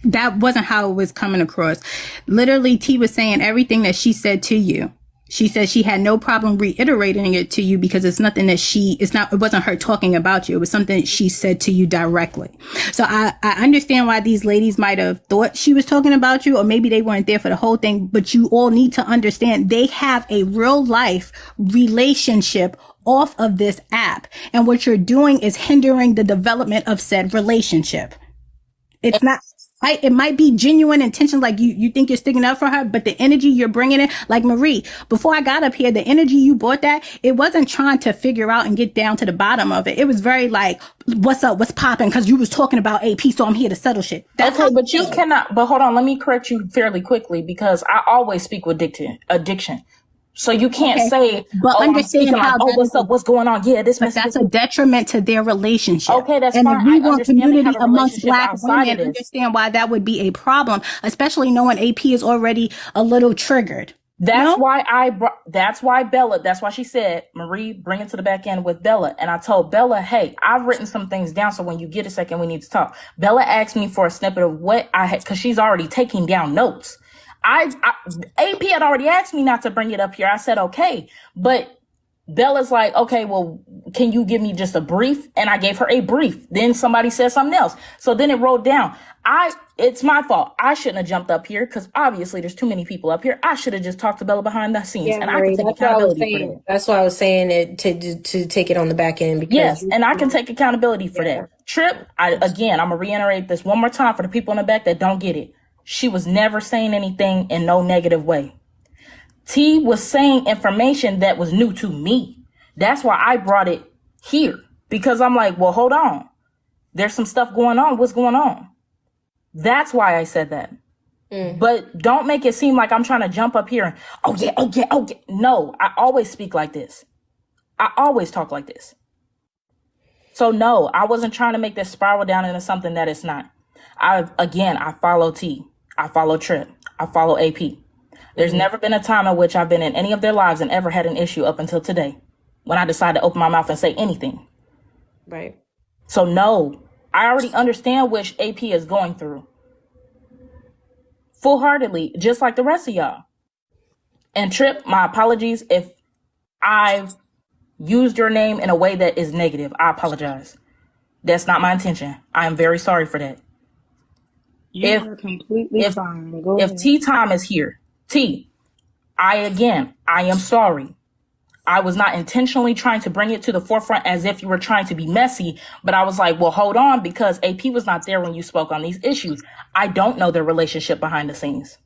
that wasn't how it was coming across. Literally, T was saying everything that she said to you. She said she had no problem reiterating it to you because it's nothing that it wasn't her talking about you. It was something that she said to you directly. So I understand why these ladies might have thought she was talking about you, or maybe they weren't there for the whole thing, but you all need to understand they have a real life relationship off of this app. And what you're doing is hindering the development of said relationship. It's not, it might be genuine intention, like you think you're sticking up for her, but the energy you're bringing in, like Marie, before I got up here, the energy you brought it wasn't trying to figure out and get down to the bottom of it. It was very like, what's up, what's popping? Because you was talking about AP, so I'm here to settle shit. That's okay, but you cannot, but hold on, let me correct you fairly quickly because I always speak with addiction. So you can't say, but understand how like, what's up, what's going on? Yeah, but that's a detriment to their relationship. Okay, that's and fine. And we want community amongst Black women. Understand why that would be a problem, especially knowing AP is already a little triggered. That's why Bella, that's why she said, Marie, bring it to the back end with Bella. And I told Bella, hey, I've written some things down. So when you get a second, we need to talk. Bella asked me for a snippet of what I had, cause she's already taking down notes. AP had already asked me not to bring it up here. I said, okay, but Bella's like, okay, well, can you give me just a brief? And I gave her a brief. Then somebody said something else. So then it wrote down. It's my fault. I shouldn't have jumped up here because obviously there's too many people up here. I should have just talked to Bella behind the scenes, and Marie, I can take accountability for that. That's why I was saying it to take it on the back end. Because yes, and I can take accountability for that. Trip, I'm gonna reiterate this one more time for the people in the back that don't get it. She was never saying anything in no negative way. T was saying information that was new to me. That's why I brought it here. Because I'm like, well, hold on. There's some stuff going on. What's going on? That's why I said that. But don't make it seem like I'm trying to jump up here and, oh yeah. No, I always speak like this. I always talk like this. So no, I wasn't trying to make this spiral down into something that it's not. I follow T. I follow Trip. I follow AP. There's never been a time in which I've been in any of their lives and ever had an issue up until today when I decided to open my mouth and say anything. Right. So no, I already understand what AP is going through. Full-heartedly, just like the rest of y'all. And Trip, my apologies if I've used your name in a way that is negative. I apologize. That's not my intention. I am very sorry for that. You are completely fine. Go ahead. If T Time is here, T, I am sorry. I was not intentionally trying to bring it to the forefront as if you were trying to be messy, but I was like, well, hold on, because AP was not there when you spoke on these issues. I don't know their relationship behind the scenes.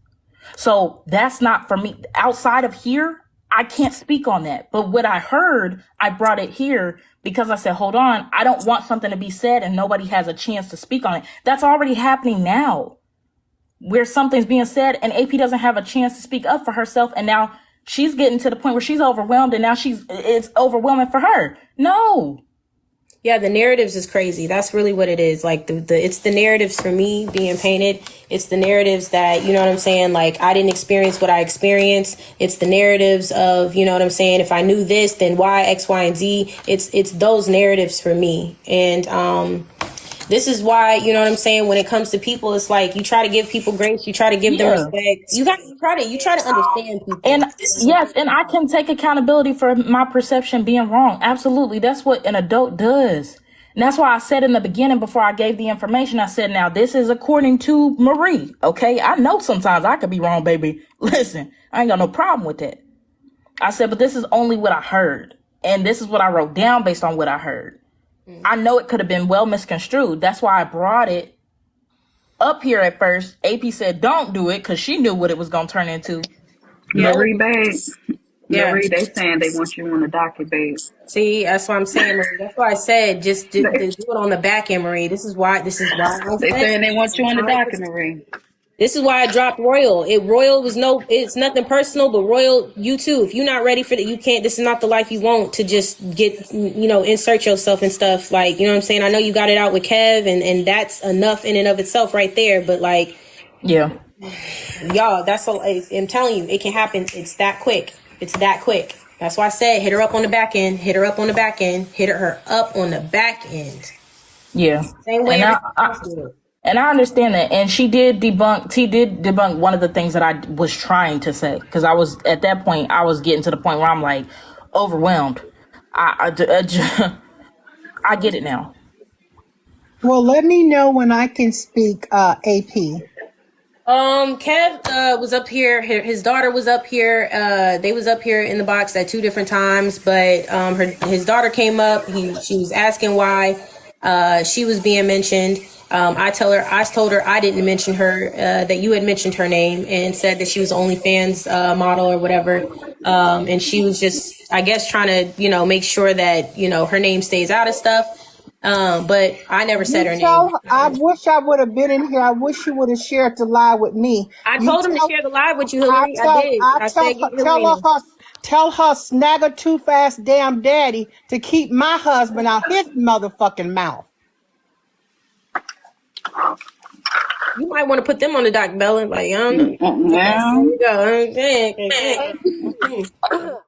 So that's not for me. Outside of here, I can't speak on that. But what I heard, I brought it here because I said, hold on, I don't want something to be said and nobody has a chance to speak on it. That's already happening now, where something's being said and AP doesn't have a chance to speak up for herself. And now she's getting to the point where she's overwhelmed and now it's overwhelming for her. No. Yeah, the narratives is crazy. That's really what it is. Like it's the narratives for me being painted. It's the narratives that, you know what I'm saying? Like I didn't experience what I experienced. It's the narratives of, you know what I'm saying? If I knew this, then why X, Y, and Z. It's those narratives for me. And, this is why, you know what I'm saying, when it comes to people, it's like you try to give people grace, you try to give them respect. You try to understand people. And yes, and I can take accountability for my perception being wrong. Absolutely. That's what an adult does. And that's why I said in the beginning, before I gave the information, I said, now this is according to Marie. Okay. I know sometimes I could be wrong, baby. Listen, I ain't got no problem with that. I said, but this is only what I heard. And this is what I wrote down based on what I heard. I know it could have been well misconstrued. That's why I brought it up here at first. AP said, don't do it, because she knew what it was going to turn into. Marie, babe. Yeah. Marie, they saying they want you on the docket, babe. See, that's what I'm saying, Marie. That's why I said just do it on the back end, Marie. This is why. They saying they want you on the docket, Marie. This is why I dropped Royal. Royal was it's nothing personal, but Royal, you too. If you're not ready for that, you can't. This is not the life you want to just get, insert yourself and stuff. Like, you know what I'm saying? I know you got it out with Kev, and that's enough in and of itself right there. But like, yeah, y'all, that's all. I'm telling you, it can happen. It's that quick. That's why I said hit her up on the back end. Hit her up on the back end. Hit her up on the back end. Yeah. Same way. And I understand that. And T did debunk one of the things that I was trying to say. Because at that point, I was getting to the point where I'm like overwhelmed. I get it now. Well, let me know when I can speak, AP. Kev was up here. His daughter was up here. They was up here in the box at 2 different times. But his daughter came up. She was asking why she was being mentioned. I told her I didn't mention her, that you had mentioned her name and said that she was OnlyFans model or whatever. And she was just, I guess, trying to, make sure that, her name stays out of stuff. But I never said her name. I wish I would have been in here. I wish you would have shared the live with me. I told him to share the live with you, Hillary. I did. Tell her snag a too fast damn daddy to keep my husband out his motherfucking mouth. You might want to put them on the dock, Bella. Like, I don't know. There you go.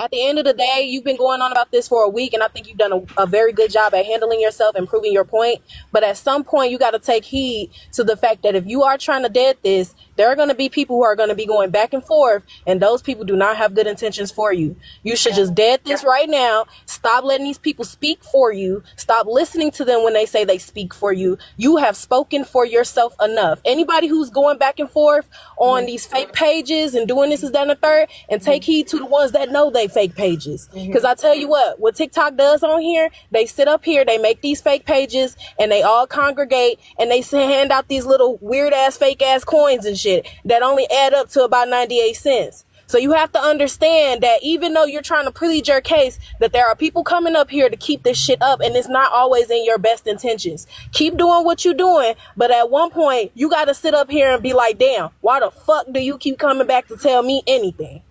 At the end of the day, you've been going on about this for a week, and I think you've done a very good job at handling yourself and proving your point. But at some point, you got to take heed to the fact that if you are trying to dead this, there are going to be people who are going to be going back and forth, and those people do not have good intentions for you. You should just dead this right now. Stop letting these people speak for you. Stop listening to them when they say they speak for you. You have spoken for yourself enough. Anybody who's going back and forth on these fake pages and doing this, is that, and the third, and take heed to the ones that know they fake pages. Because I tell you what TikTok does on here, they sit up here, they make these fake pages, and they all congregate, and they hand out these little weird ass fake ass coins and shit that only add up to about 98 cents. So you have to understand that even though you're trying to plead your case, that there are people coming up here to keep this shit up, and it's not always in your best intentions. Keep doing what you're doing, but at one point, you got to sit up here and be like, damn, why the fuck do you keep coming back to tell me anything?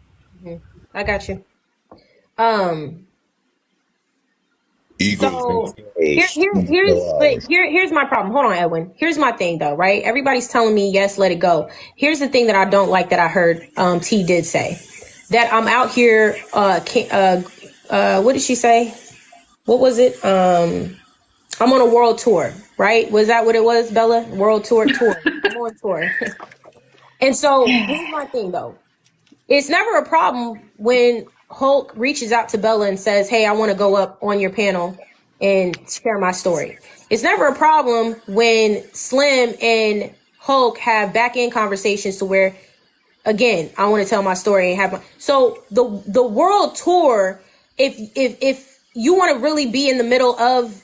I got you. Eagles. So here's my problem. Hold on, Edwin. Here's my thing though, right? Everybody's telling me yes, let it go. Here's the thing that I don't like that I heard T did say. That I'm out here what did she say? What was it? I'm on a world tour, right? Was that what it was, Bella? World tour. I'm on tour. And so here's my thing though. It's never a problem when Hulk reaches out to Bella and says, hey, I want to go up on your panel and share my story. It's never a problem when Slim and Hulk have back end conversations to where, again, I want to tell my story and have my, so the world tour, if you want to really be in the middle of,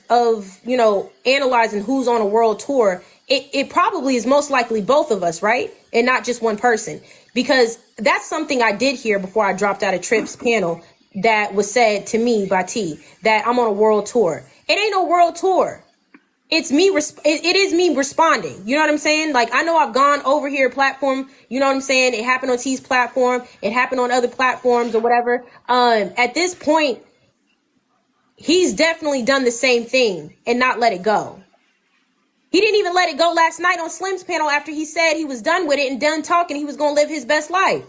you know, analyzing who's on a world tour, it probably is most likely both of us, right? And not just one person. Because that's something I did hear before I dropped out of Tripp's panel that was said to me by T, that I'm on a world tour. It ain't no world tour. It's me. It is me responding. You know what I'm saying? Like, I know I've gone over here platform. You know what I'm saying? It happened on T's platform. It happened on other platforms or whatever. At this point, he's definitely done the same thing and not let it go. He didn't even let it go last night on Slim's panel after he said he was done with it and done talking. He was going to live his best life.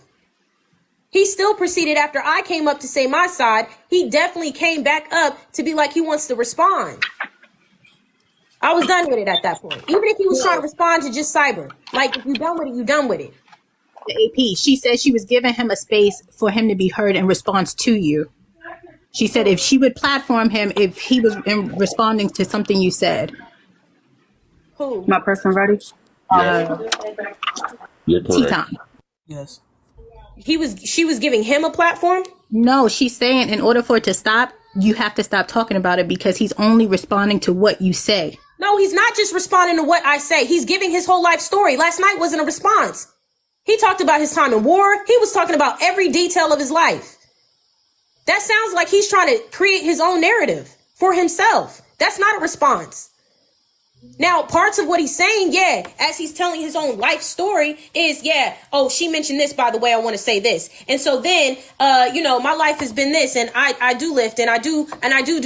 He still proceeded after I came up to say my side. He definitely came back up to be like he wants to respond. I was done with it at that point. Even if he was trying to respond to just cyber. Like, if you're done with it, you're done with it. The AP, she said she was giving him a space for him to be heard in response to you. She said if she would platform him if he was responding to something you said. Who? My person ready? You're correct. T-Tom. Yes. She was giving him a platform? No, she's saying in order for it to stop, you have to stop talking about it because he's only responding to what you say. No, he's not just responding to what I say. He's giving his whole life story. Last night wasn't a response. He talked about his time in war. He was talking about every detail of his life. That sounds like he's trying to create his own narrative for himself. That's not a response. Now, parts of what he's saying, yeah, as he's telling his own life story is, yeah, oh, she mentioned this, by the way, I want to say this. And so then, you know, my life has been this, and I do lift, and I do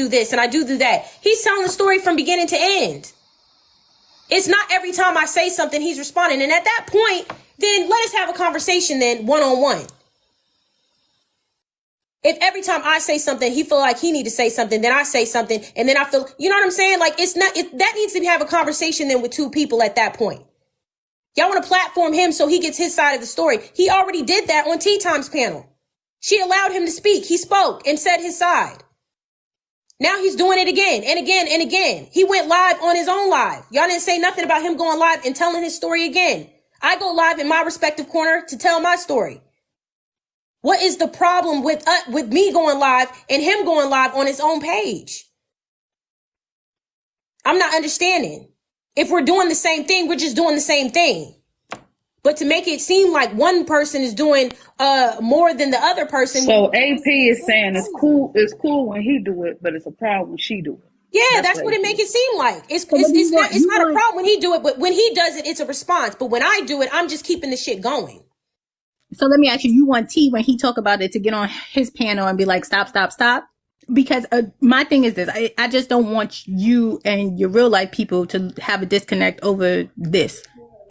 this, and I do that. He's telling the story from beginning to end. It's not every time I say something, he's responding. And at that point, then let us have a conversation then, one-on-one. If every time I say something, he feel like he need to say something, then I say something, and then I feel, you know what I'm saying? Like, it's not, that needs to have a conversation then with two people at that point. Y'all want to platform him so he gets his side of the story. He already did that on T-Time's panel. She allowed him to speak. He spoke and said his side. Now he's doing it again and again and again. He went live on his own live. Y'all didn't say nothing about him going live and telling his story again. I go live in my respective corner to tell my story. What is the problem with me going live and him going live on his own page? I'm not understanding. If we're doing the same thing, we're just doing the same thing. But to make it seem like one person is doing more than the other person. So AP is saying it's cool when he do it, but it's a problem when she do it. Yeah, that's what it make it seem like. It's not a problem when he do it, but when he does it, it's a response. But when I do it, I'm just keeping the shit going. So let me ask you, you want T when he talk about it to get on his panel and be like, stop. Because my thing is this, I just don't want you and your real life people to have a disconnect over this.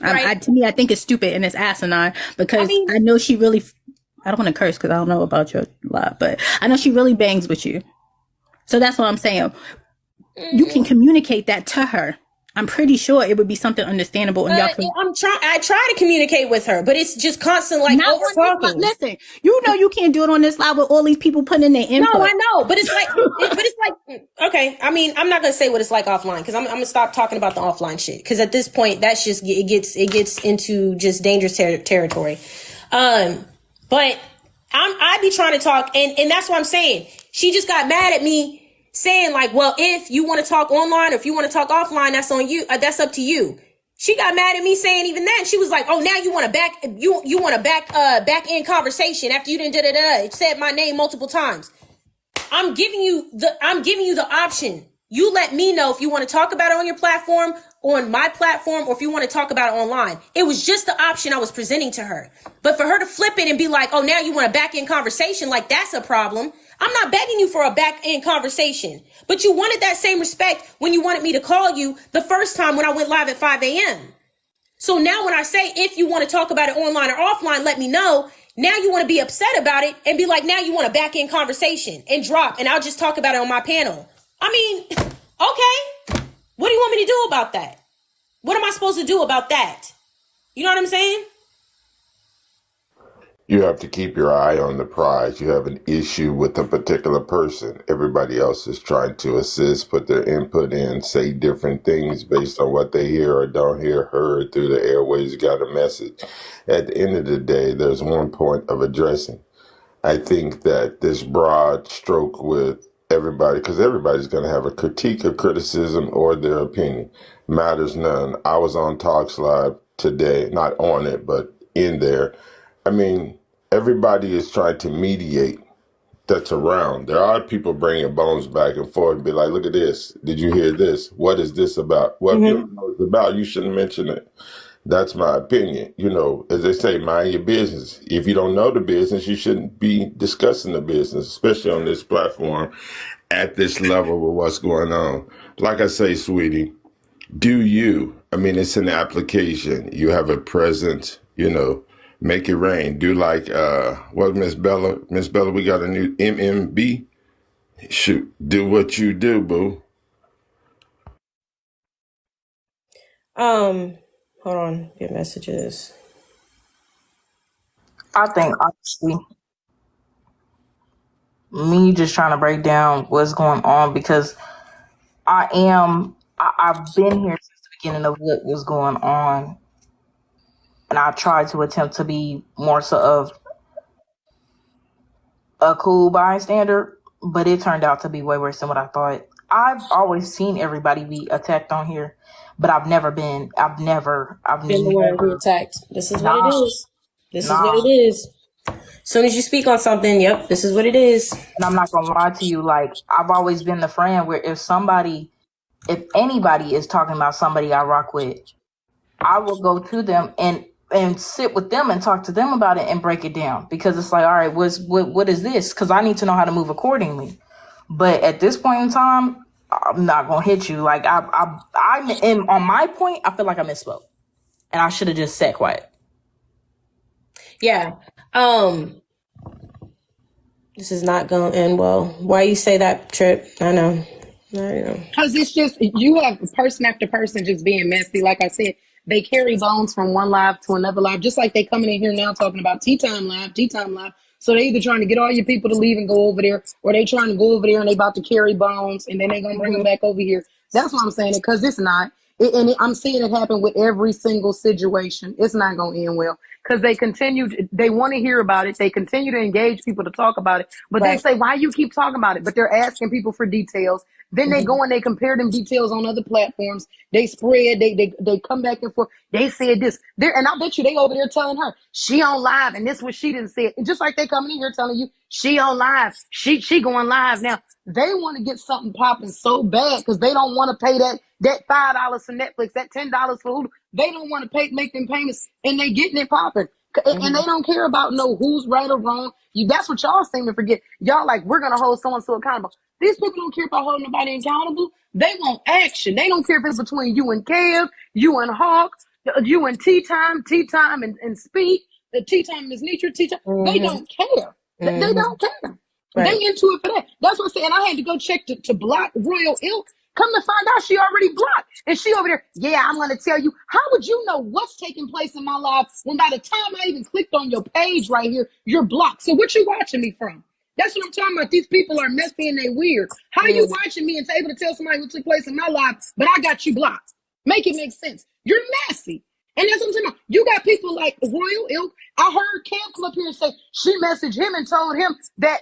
Right. To me, I think it's stupid and it's asinine because I know she really, I don't want to curse because I don't know about your life, but I know she really bangs with you. So that's what I'm saying. You can communicate that to her. I'm pretty sure it would be something understandable. And I try to communicate with her, but it's just constant like over talking. Listen, you know you can't do it on this live with all these people putting in their input. No, I know, but it's like, okay. I mean, I'm not gonna say what it's like offline because I'm gonna stop talking about the offline shit because at this point, that's just it gets into just dangerous territory. But I be trying to talk, and that's what I'm saying. She just got mad at me. Saying like, well, if you want to talk online or if you want to talk offline, that's on you. That's up to you. She got mad at me saying even then. She was like, "Oh, now you want to back end conversation after you didn't It said my name multiple times." I'm giving you the option. You let me know if you want to talk about it on your platform, on my platform, or if you want to talk about it online. It was just the option I was presenting to her. But for her to flip it and be like, "Oh, now you want a back end conversation," like that's a problem. I'm not begging you for a back end conversation, but you wanted that same respect when you wanted me to call you the first time when I went live at 5 a.m. So now when I say, if you want to talk about it online or offline, let me know. Now you want to be upset about it and be like, now you want a back end conversation and drop, and I'll just talk about it on my panel. I mean, okay. What do you want me to do about that? What am I supposed to do about that? You know what I'm saying? You have to keep your eye on the prize. You have an issue with a particular person. Everybody else is trying to assist, put their input in, say different things based on what they hear or don't hear, heard through the airways, got a message. At the end of the day, there's one point of addressing. I think that this broad stroke with everybody, because everybody's going to have a critique or criticism or their opinion, matters none. I was on Talks Live today, not on it, but in there. I mean, everybody is trying to mediate that's around. There are people bringing bones back and forth and be like, look at this. Did you hear this? What is this about? Well, if you don't know what it's about, you shouldn't mention it. That's my opinion. You know, as they say, mind your business. If you don't know the business, you shouldn't be discussing the business, especially on this platform at this level with what's going on. Like I say, sweetie, do you. I mean, it's an application. You have a presence, you know. Make it rain. Do like what Miss Bella? Miss Bella, we got a new MMB. Shoot, do what you do, boo. Hold on, get messages. I think honestly, me just trying to break down what's going on, because I've been here since the beginning of what was going on, and I tried to attempt to be more so of a cool bystander, but it turned out to be way worse than what I thought. I've always seen everybody be attacked on here, but I've never been the one who attacked. This is what it is. This is what it is. As soon as you speak on something, yep, this is what it is. And I'm not gonna lie to you, like, I've always been the friend where if anybody is talking about somebody I rock with, I will go to them and sit with them and talk to them about it and break it down, because it's like, all right, what is this? Because I need to know how to move accordingly. But at this point in time, I'm not gonna hit you. Like I'm on my point, I feel like I misspoke, and I should have just sat quiet. Yeah. This is not going to end well. Why you say that, Trip? I know. Because it's just, you have person after person just being messy. Like I said, they carry bones from one live to another live, just like they coming in here now talking about Tea Time Live. So they either trying to get all your people to leave and go over there, or they trying to go over there and they about to carry bones, and then they going to bring them back over here. That's why I'm saying it, because it's not. I'm seeing it happen with every single situation. It's not going to end well, because they want to hear about it. They continue to engage people to talk about it, but They say, why you keep talking about it? But they're asking people for details. Then they go and they compare them details on other platforms. They spread, they come back and forth. They said this there, and I bet you they over there telling her she on live, and this what she didn't say. And just like they coming in here telling you she on live, she going live now. They want to get something popping so bad because they don't want to pay that $5 for Netflix, that $10 for Hulu. They don't want to make them payments, and they getting it popping. And they don't care about who's right or wrong. That's what y'all seem to forget. Y'all like, we're gonna hold so and so accountable. These people don't care about holding nobody accountable. They want action. They don't care if it's between you and Kev, you and Hawk, you and Tea Time and Speak, the Tea Time is Nitra, Tea Time. They don't care. They don't care. Right. They into it for that. That's what I'm saying. I had to go check to block Royal Ilk. Come to find out she already blocked. And she over there, yeah, I'm going to tell you. How would you know what's taking place in my life when by the time I even clicked on your page right here, you're blocked? So what you watching me from? That's what I'm talking about. These people are messy and they weird. How are you watching me and able to tell somebody what took place in my life, but I got you blocked? Make it make sense. You're messy. And that's what I'm saying. You got people like Royal Ilk. I heard Cam come up here and say she messaged him and told him that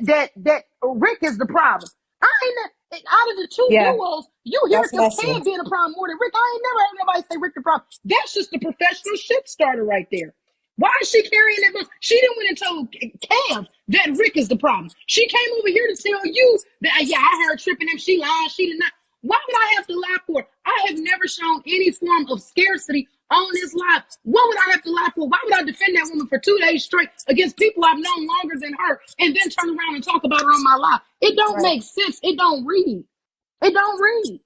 Rick is the problem. I ain't Out of the two Yeah, duos, you hear that's of messy. Cam being a problem more than Rick. I ain't never heard nobody say Rick the problem. That's just the professional shit starter right there. Why is she carrying that? She didn't went and told Cam that Rick is the problem. She came over here to tell you that, yeah, I heard tripping him. She lied. She did not. Why would I have to lie for? I have never shown any form of scarcity on this live. What would I have to lie for? Why would I defend that woman for 2 days straight against people I've known longer than her and then turn around and talk about her on my live? It don't make sense. It don't read. It don't read.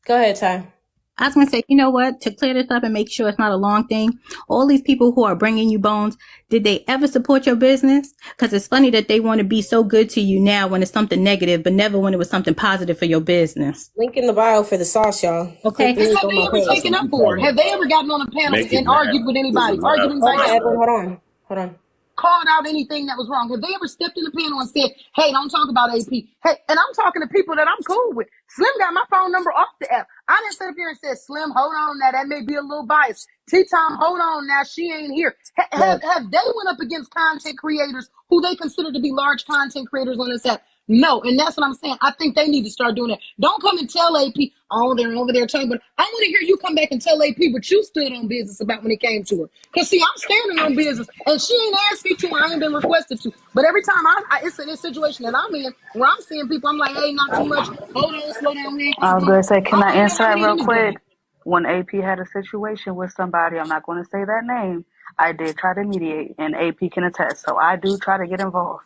Go ahead, Ty. I was going to say, you know what? To clear this up and make sure it's not a long thing, all these people who are bringing you bones, did they ever support your business? Because it's funny that they want to be so good to you now when it's something negative, but never when it was something positive for your business. Link in the bio for the sauce, y'all. Okay. Have they ever taken up for it? Have they ever gotten on a panel and argued with anybody? Hold on. Called out anything that was wrong? Have they ever stepped in the panel and said, hey, don't talk about AP? Hey, and I'm talking to people that I'm cool with. Slim got my phone number off the app. I didn't sit up here and say, Slim, hold on now. That may be a little biased. T-Tom, hold on now. She ain't here. Have they went up against content creators who they consider to be large content creators on this app? No, and that's what I'm saying. I think they need to start doing that. Don't come and tell AP, oh, they're over there talking, but I want to hear you come back and tell AP what you stood on business about when it came to her. Because, see, I'm standing on business, and she ain't asked me to, I ain't been requested to. But every time it's in this situation that I'm in, where I'm seeing people, I'm like, hey, not too much. Hold on, slow down. I was going to say, can I answer that real quick? When AP had a situation with somebody, I'm not going to say that name, I did try to mediate, and AP can attest. So I do try to get involved.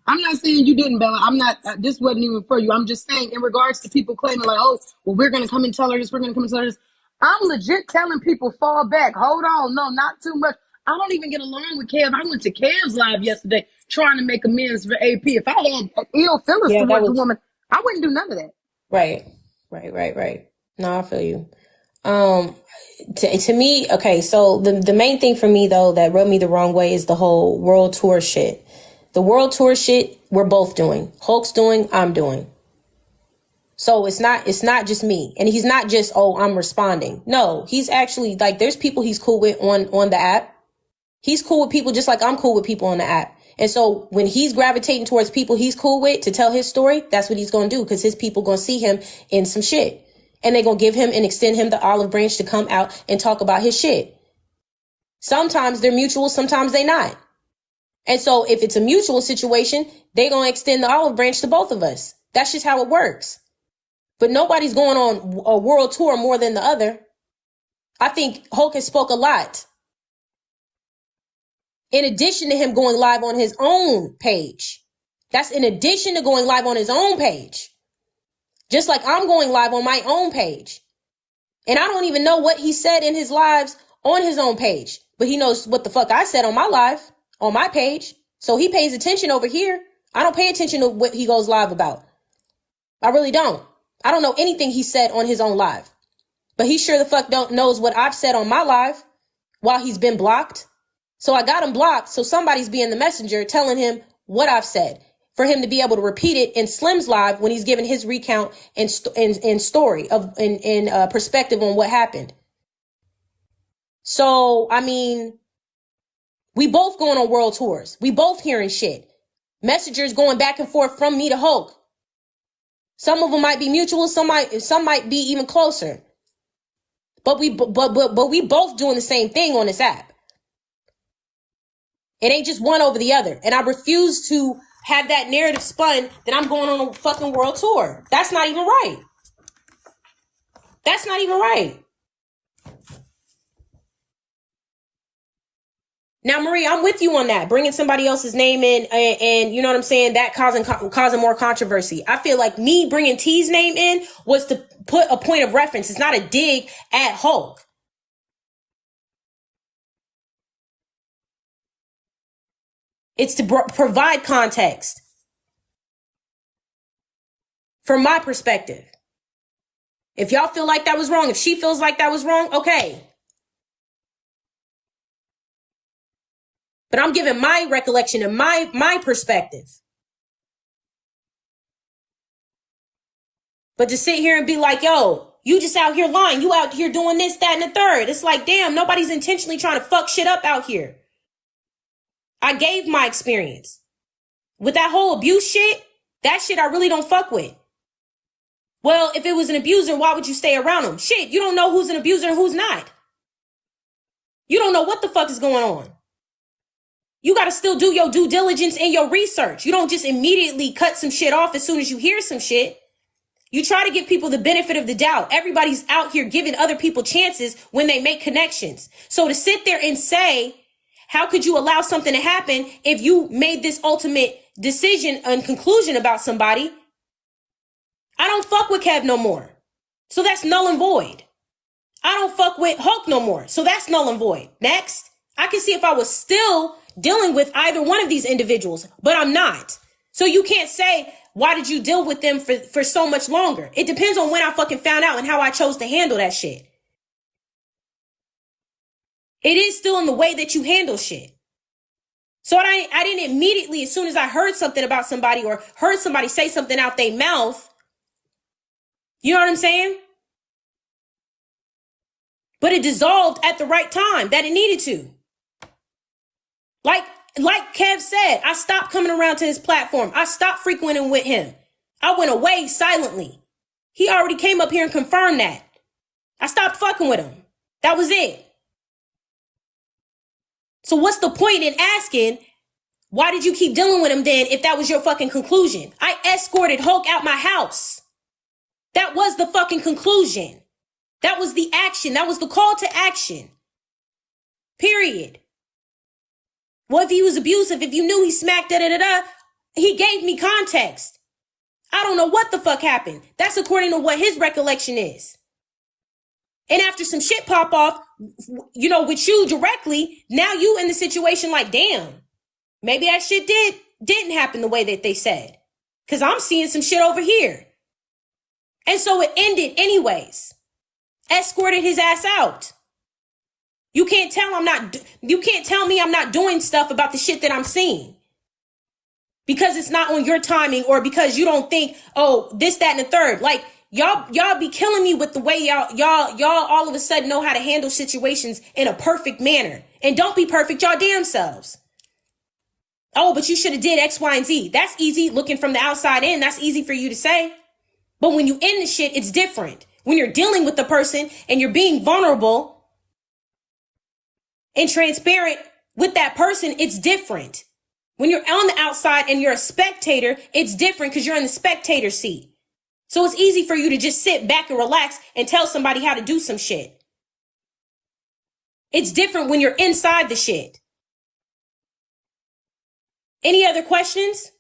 I'm not saying you didn't, Bella. I'm not, this wasn't even for you. I'm just saying in regards to people claiming like, oh, well, we're going to come and tell her this. We're going to come and tell her this. I'm legit telling people, fall back. Hold on. No, not too much. I don't even get along with Kev. I went to Kev's live yesterday trying to make amends for AP. If I had ill feelings towards the woman, I wouldn't do none of that. Right. No, I feel you. To me, okay, so the main thing for me, though, that rubbed me the wrong way is the whole world tour shit. The world tour shit, we're both doing. Hulk's doing, I'm doing. So it's not just me. And he's not just, oh, I'm responding. No, he's actually, like, there's people he's cool with on the app. He's cool with people just like I'm cool with people on the app. And so when he's gravitating towards people he's cool with to tell his story, that's what he's going to do, because his people going to see him in some shit. And they're going to give him and extend him the olive branch to come out and talk about his shit. Sometimes they're mutual, sometimes they're not. And so if it's a mutual situation, they're going to extend the olive branch to both of us. That's just how it works. But nobody's going on a world tour more than the other. I think Hulk has spoke a lot. In addition to him going live on his own page. That's in addition to going live on his own page. Just like I'm going live on my own page. And I don't even know what he said in his lives on his own page. But he knows what the fuck I said on my live. On my page. So he pays attention over here. I don't pay attention to what he goes live about. I really don't. I don't know anything he said on his own live. But he sure the fuck knows what I've said on my live while he's been blocked. So I got him blocked. So somebody's being the messenger telling him what I've said for him to be able to repeat it in Slim's live when he's giving his recount and story of in perspective on what happened. So, I mean, we both going on world tours. We both hearing shit. Messengers going back and forth from me to Hulk. Some of them might be mutual. Some might be even closer. But we both doing the same thing on this app. It ain't just one over the other. And I refuse to have that narrative spun that I'm going on a fucking world tour. That's not even right. That's not even right. Now, Marie, I'm with you on that. Bringing somebody else's name in and you know what I'm saying? That causing more controversy. I feel like me bringing T's name in was to put a point of reference. It's not a dig at Hulk. It's to provide context from my perspective. If y'all feel like that was wrong, if she feels like that was wrong, okay. But I'm giving my recollection and my perspective. But to sit here and be like, yo, you just out here lying. You out here doing this, that, and the third. It's like, damn, nobody's intentionally trying to fuck shit up out here. I gave my experience. With that whole abuse shit, That shit I really don't fuck with. Well, if it was an abuser, why would you stay around him? Shit, you don't know who's an abuser and who's not. You don't know what the fuck is going on. You got to still do your due diligence and your research. You don't just immediately cut some shit off as soon as you hear some shit. You try to give people the benefit of the doubt. Everybody's out here giving other people chances when they make connections. So to sit there and say, how could you allow something to happen if you made this ultimate decision and conclusion about somebody? I don't fuck with Kev no more. So that's null and void. I don't fuck with Hulk no more. So that's null and void. Next, I can see if I was still dealing with either one of these individuals, but I'm not. So you can't say, why did you deal with them for so much longer? It depends on when I fucking found out and how I chose to handle that shit. It is still in the way that you handle shit. So I didn't immediately, as soon as I heard something about somebody or heard somebody say something out their mouth, you know what I'm saying? But it dissolved at the right time that it needed to. Like Kev said, I stopped coming around to his platform. I stopped frequenting with him. I went away silently. He already came up here and confirmed that. I stopped fucking with him. That was it. So what's the point in asking, why did you keep dealing with him then if that was your fucking conclusion? I escorted Hulk out my house. That was the fucking conclusion. That was the action. That was the call to action. Period. Well, if he was abusive, if you knew he smacked he gave me context. I don't know what the fuck happened. That's according to what his recollection is. And after some shit pop off, you know, with you directly, now you in the situation like, damn, maybe that shit didn't happen the way that they said. Because I'm seeing some shit over here. And so it ended anyways. Escorted his ass out. You can't tell me I'm not doing stuff about the shit that I'm seeing. Because it's not on your timing or because you don't think, oh, this, that, and the third. Like, y'all be killing me with the way y'all all of a sudden know how to handle situations in a perfect manner. And don't be perfect y'all damn selves. Oh, but you should have did X, Y, and Z. That's easy looking from the outside in. That's easy for you to say. But when you in the shit, it's different. When you're dealing with the person and you're being vulnerable and transparent with that person, it's different. When you're on the outside and you're a spectator, it's different because you're in the spectator seat. So it's easy for you to just sit back and relax and tell somebody how to do some shit. It's different when you're inside the shit. Any other questions?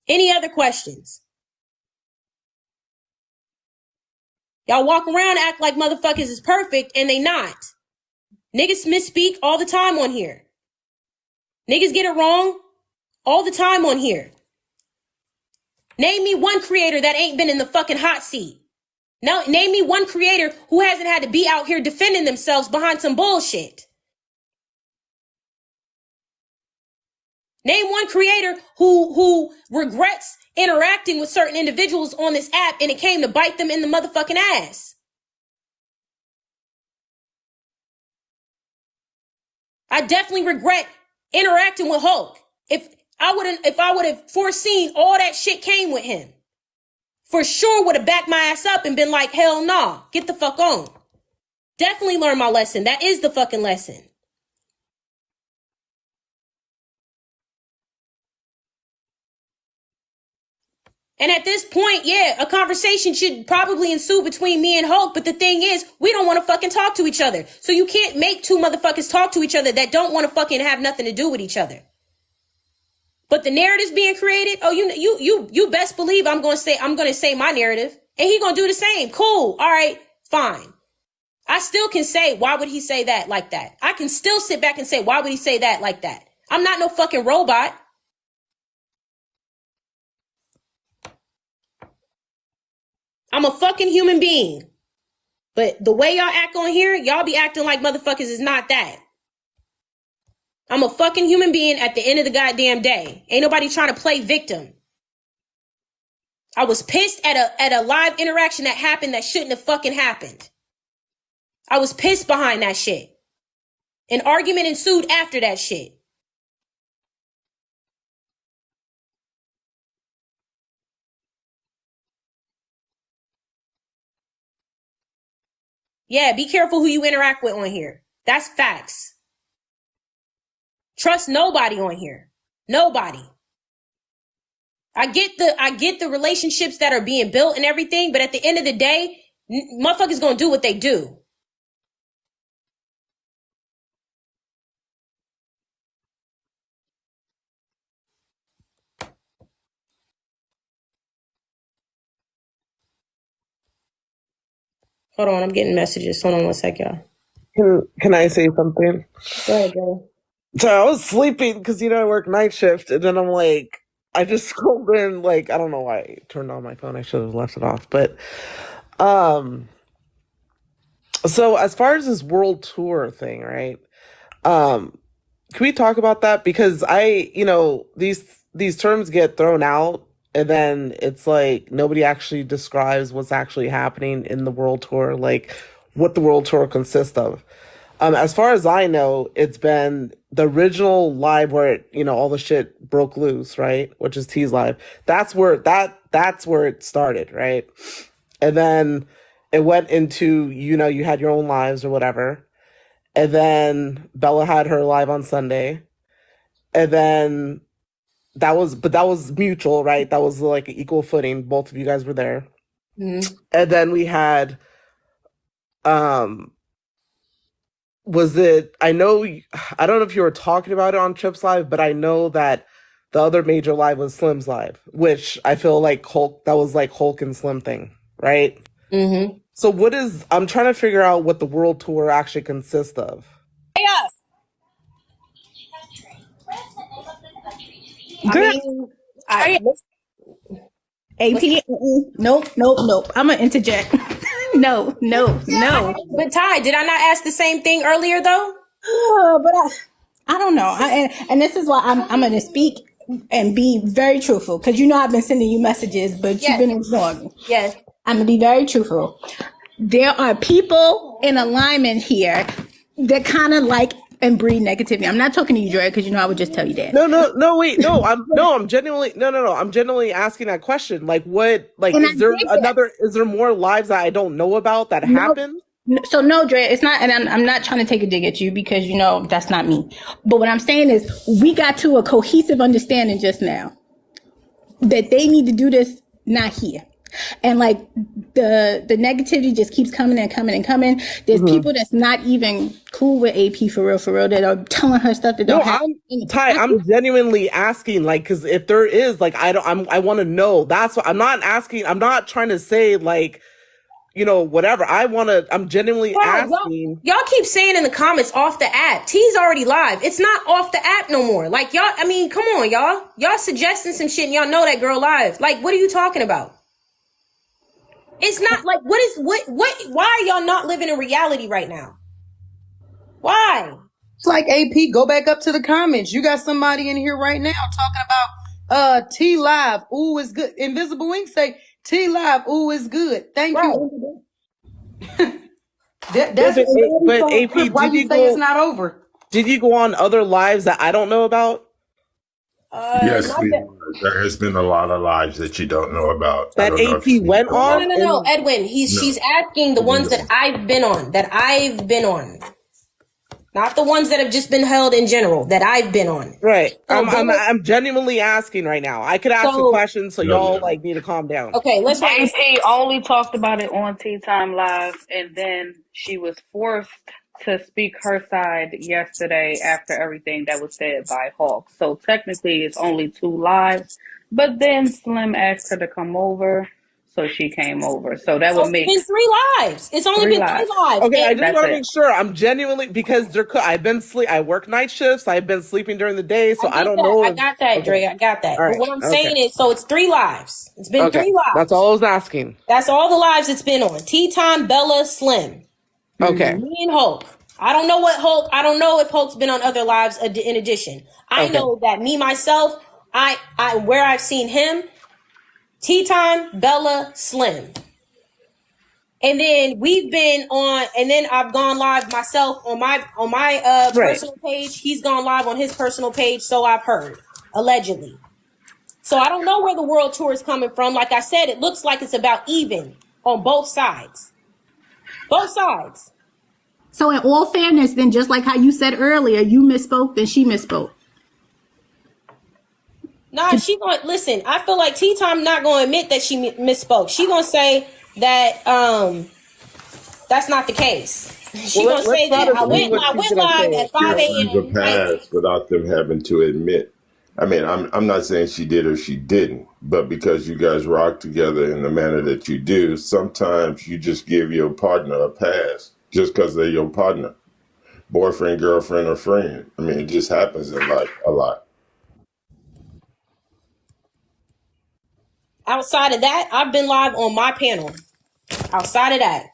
Any other questions? Y'all walk around, act like motherfuckers is perfect, and they not. Niggas misspeak all the time on here. Niggas get it wrong all the time on here. Name me one creator that ain't been in the fucking hot seat. Now, name me one creator who hasn't had to be out here defending themselves behind some bullshit. Name one creator who regrets interacting with certain individuals on this app and it came to bite them in the motherfucking ass. I definitely regret interacting with Hulk. If I would have foreseen all that shit came with him, for sure would have backed my ass up and been like, hell nah, get the fuck on. Definitely learned my lesson. That is the fucking lesson. And at this point, yeah, a conversation should probably ensue between me and Hulk. But the thing is, we don't want to fucking talk to each other. So you can't make two motherfuckers talk to each other that don't want to fucking have nothing to do with each other. But the narrative's being created. Oh, you best believe I'm going to say my narrative and he going to do the same. Cool. All right, fine. I still can say, why would he say that like that? I can still sit back and say, why would he say that like that? I'm not no fucking robot. I'm a fucking human being. But the way y'all act on here, y'all be acting like motherfuckers is not that. I'm a fucking human being at the end of the goddamn day. Ain't nobody trying to play victim. I was pissed at a live interaction that happened that shouldn't have fucking happened. I was pissed behind that shit. An argument ensued after that shit. Yeah, be careful who you interact with on here. That's facts. Trust nobody on here. Nobody. I get the relationships that are being built and everything, but at the end of the day, motherfuckers gonna do what they do. Hold on, I'm getting messages. Hold on one sec, y'all. Can I say something? Go ahead, girl. So I was sleeping because I work night shift, and then I'm like, I just scrolled in, like, I don't know why I turned on my phone. I should have left it off, but so as far as this world tour thing, right? Can we talk about that? Because these terms get thrown out, and then it's like nobody actually describes what's actually happening in the world tour, like what the world tour consists of. As far as I know, it's been the original live where all the shit broke loose, right? Which is T's live. That's where it started, right? And then it went into you had your own lives or whatever, and then Bella had her live on Sunday, and then that was mutual, right? That was like an equal footing. Both of you guys were there, and then we had was it? I don't know if you were talking about it on Trips Live, but I know that the other major live was Slim's live, which I feel like that was like Hulk and Slim thing, right? Mm-hmm. So I'm trying to figure out what the world tour actually consists of. Yeah. AP, nope. I'm gonna interject. No. But Ty, did I not ask the same thing earlier though? But I don't know. And this is why I'm gonna speak and be very truthful, because I've been sending you messages, but you've been ignoring me. Yes. I'm gonna be very truthful. There are people in alignment here that kind of like and breed negativity. I'm not talking to you, Joy, because I would just tell you that. I'm genuinely asking that question. Like, what? Like, is there more lives that I don't know about that happen? So no, Dre, it's not, and I'm not trying to take a dig at you, because that's not me. But what I'm saying is, we got to a cohesive understanding just now that they need to do this, not here. And like the negativity just keeps coming and coming and coming. There's people that's not even cool with AP for real, that are telling her stuff that don't happen. I'm genuinely asking, like, because if there is, like, I want to know. That's what I'm not asking. I'm not trying to say, like, whatever. I'm genuinely asking. Y'all keep saying in the comments off the app. T's already live. It's not off the app no more. Like, y'all, I mean, come on, y'all. Y'all suggesting some shit and y'all know that girl live. Like, what are you talking about? It's not like, why are y'all not living in reality right now? Why? It's like, AP, go back up to the comments. You got somebody in here right now talking about T Live. Ooh, it's good. Invisible Ink say T Live. Ooh, it's good. Thank you. That's but AP, why you say it's not over. Did you go on other lives that I don't know about? Yes, there has been a lot of lives that you don't know about. That AP went on? No, Edwin. She's asking the ones that I've been on. Not the ones that have just been held in general, that I've been on. Right. So I'm genuinely asking right now. I could ask a question, so y'all need to calm down. Okay, let's AP only talked about it on Tea Time Live, and then she was forced to speak her side yesterday after everything that was said by Hawk. So technically it's only 2 lives, but then Slim asked her to come over, so she came over. So that would make it's been 3 lives. It's only been 3 lives. Okay, I just want to make sure. I'm genuinely, because I work night shifts. I've been sleeping during the day, so I don't know. I got that, Dre. I got that. But what I'm saying is, so it's 3 lives. It's been 3 lives. That's all I was asking. That's all the lives it's been on. Tea Time, Bella, Slim. Okay. Me and Hulk. I don't know if Hulk's been on other lives in addition. I know that me, myself, where I've seen him, Tea Time, Bella, Slim. And then we've been on, and then I've gone live myself on my personal page. He's gone live on his personal page, so I've heard, allegedly. So I don't know where the world tour is coming from. Like I said, it looks like it's about even on both sides. Both sides. So in all fairness, then, just like how you said earlier, you misspoke, then she misspoke. Nah, she gonna listen. I feel like Tea Time not gonna admit that she misspoke. She gonna say that that's not the case. She gonna say that I went live at 5 Leave a a.m. pass without them having to admit. I mean, I'm not saying she did or she didn't, but because you guys rock together in the manner that you do, sometimes you just give your partner a pass just because they're your partner, boyfriend, girlfriend, or friend. I mean, it just happens in life a lot. Outside of that, I've been live on my panel. Outside of that.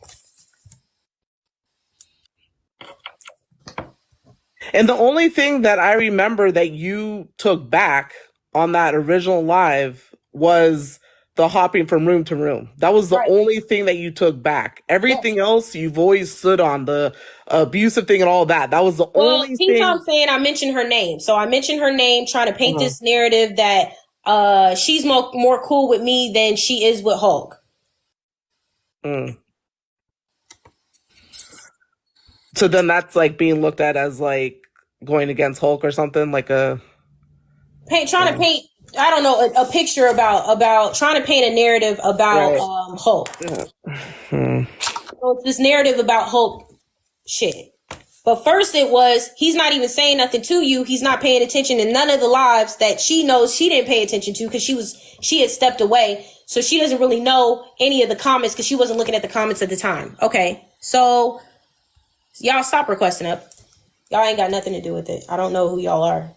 And the only thing that I remember that you took back on that original live was the hopping from room to room. That was the only thing that you took back. Everything else you've always stood on, the abusive thing and all that. That was the only thing. Teen Tom saying I mentioned her name. So I mentioned her name, trying to paint this narrative that she's more cool with me than she is with Hulk. So then that's like being looked at as like going against Hulk or something, like a trying to paint, I don't know, a picture about trying to paint a narrative about Hulk. So it's this narrative about Hulk shit. But first it was, he's not even saying nothing to you. He's not paying attention in none of the lives that she knows she didn't pay attention to because she had stepped away. So she doesn't really know any of the comments because she wasn't looking at the comments at the time. Okay. So y'all stop requesting up. Y'all ain't got nothing to do with it. I don't know who y'all are.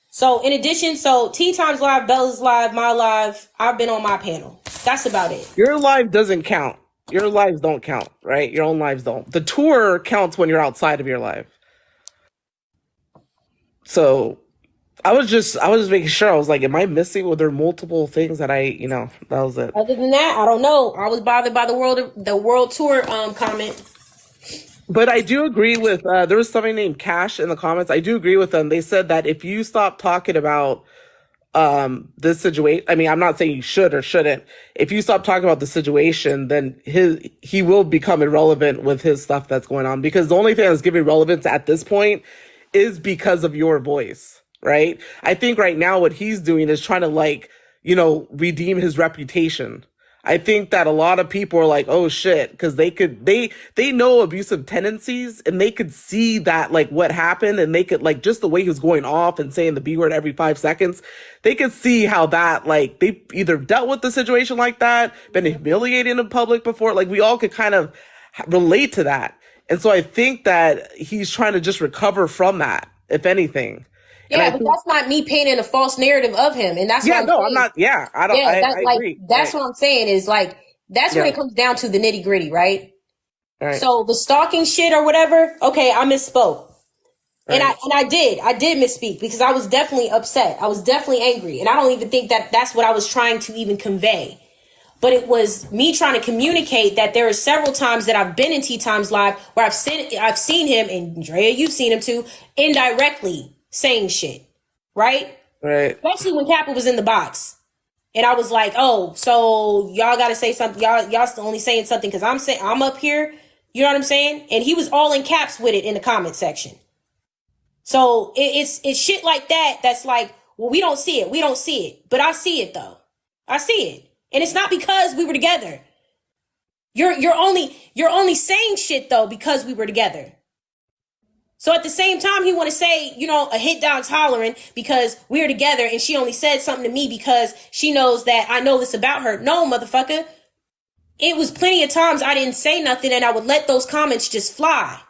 So in addition, Tea Time's live, Bella's live, my live, I've been on my panel. That's about it. Your live doesn't count. Your lives don't count, right? Your own lives don't. The tour counts when you're outside of your live. So I was just making sure. I was like, am I missing? Were there multiple things that that was it. Other than that, I don't know. I was bothered by the world tour comment. But I do agree with, there was somebody named Cash in the comments. I do agree with them. They said that if you stop talking about this situation, I mean, I'm not saying you should or shouldn't. If you stop talking about the situation, then he will become irrelevant with his stuff that's going on, because the only thing that's giving relevance at this point is because of your voice, right? I think right now what he's doing is trying to redeem his reputation. I think that a lot of people are like, oh shit, because they know abusive tendencies, and they could see that like what happened, and they could like just the way he was going off and saying the B word every 5 seconds, they could see how that like they either dealt with the situation like that, been humiliated in public before, like we all could kind of relate to that. And so I think that he's trying to just recover from that, if anything. Yeah, but that's not me painting a false narrative of him, and that's what I'm not. Yeah, I don't. Yeah, I agree. That's what I'm saying is like that's when it comes down to the nitty gritty, right? Right. So the stalking shit or whatever. Okay, I misspoke, and I did misspeak because I was definitely upset. I was definitely angry, and I don't even think that that's what I was trying to even convey. But it was me trying to communicate that there are several times that I've been in Tea Times Live where I've seen him, and Drea, you've seen him too, indirectly saying shit, right? Right. Especially when Kappa was in the box, and I was like, "Oh, so y'all got to say something. Y'all only saying something because I'm up here." You know what I'm saying? And he was all in caps with it in the comment section. So it's shit like that. That's like, well, we don't see it, but I see it though. I see it, and it's not because we were together. You're only saying shit though because we were together. So at the same time, he want to say, a hit down's hollering because we're together and she only said something to me because she knows that I know this about her. No, motherfucker. It was plenty of times I didn't say nothing and I would let those comments just fly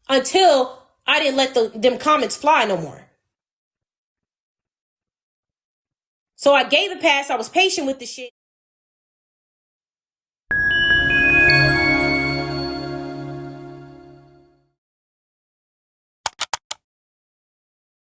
until I didn't let them comments fly no more. So I gave a pass. I was patient with the shit.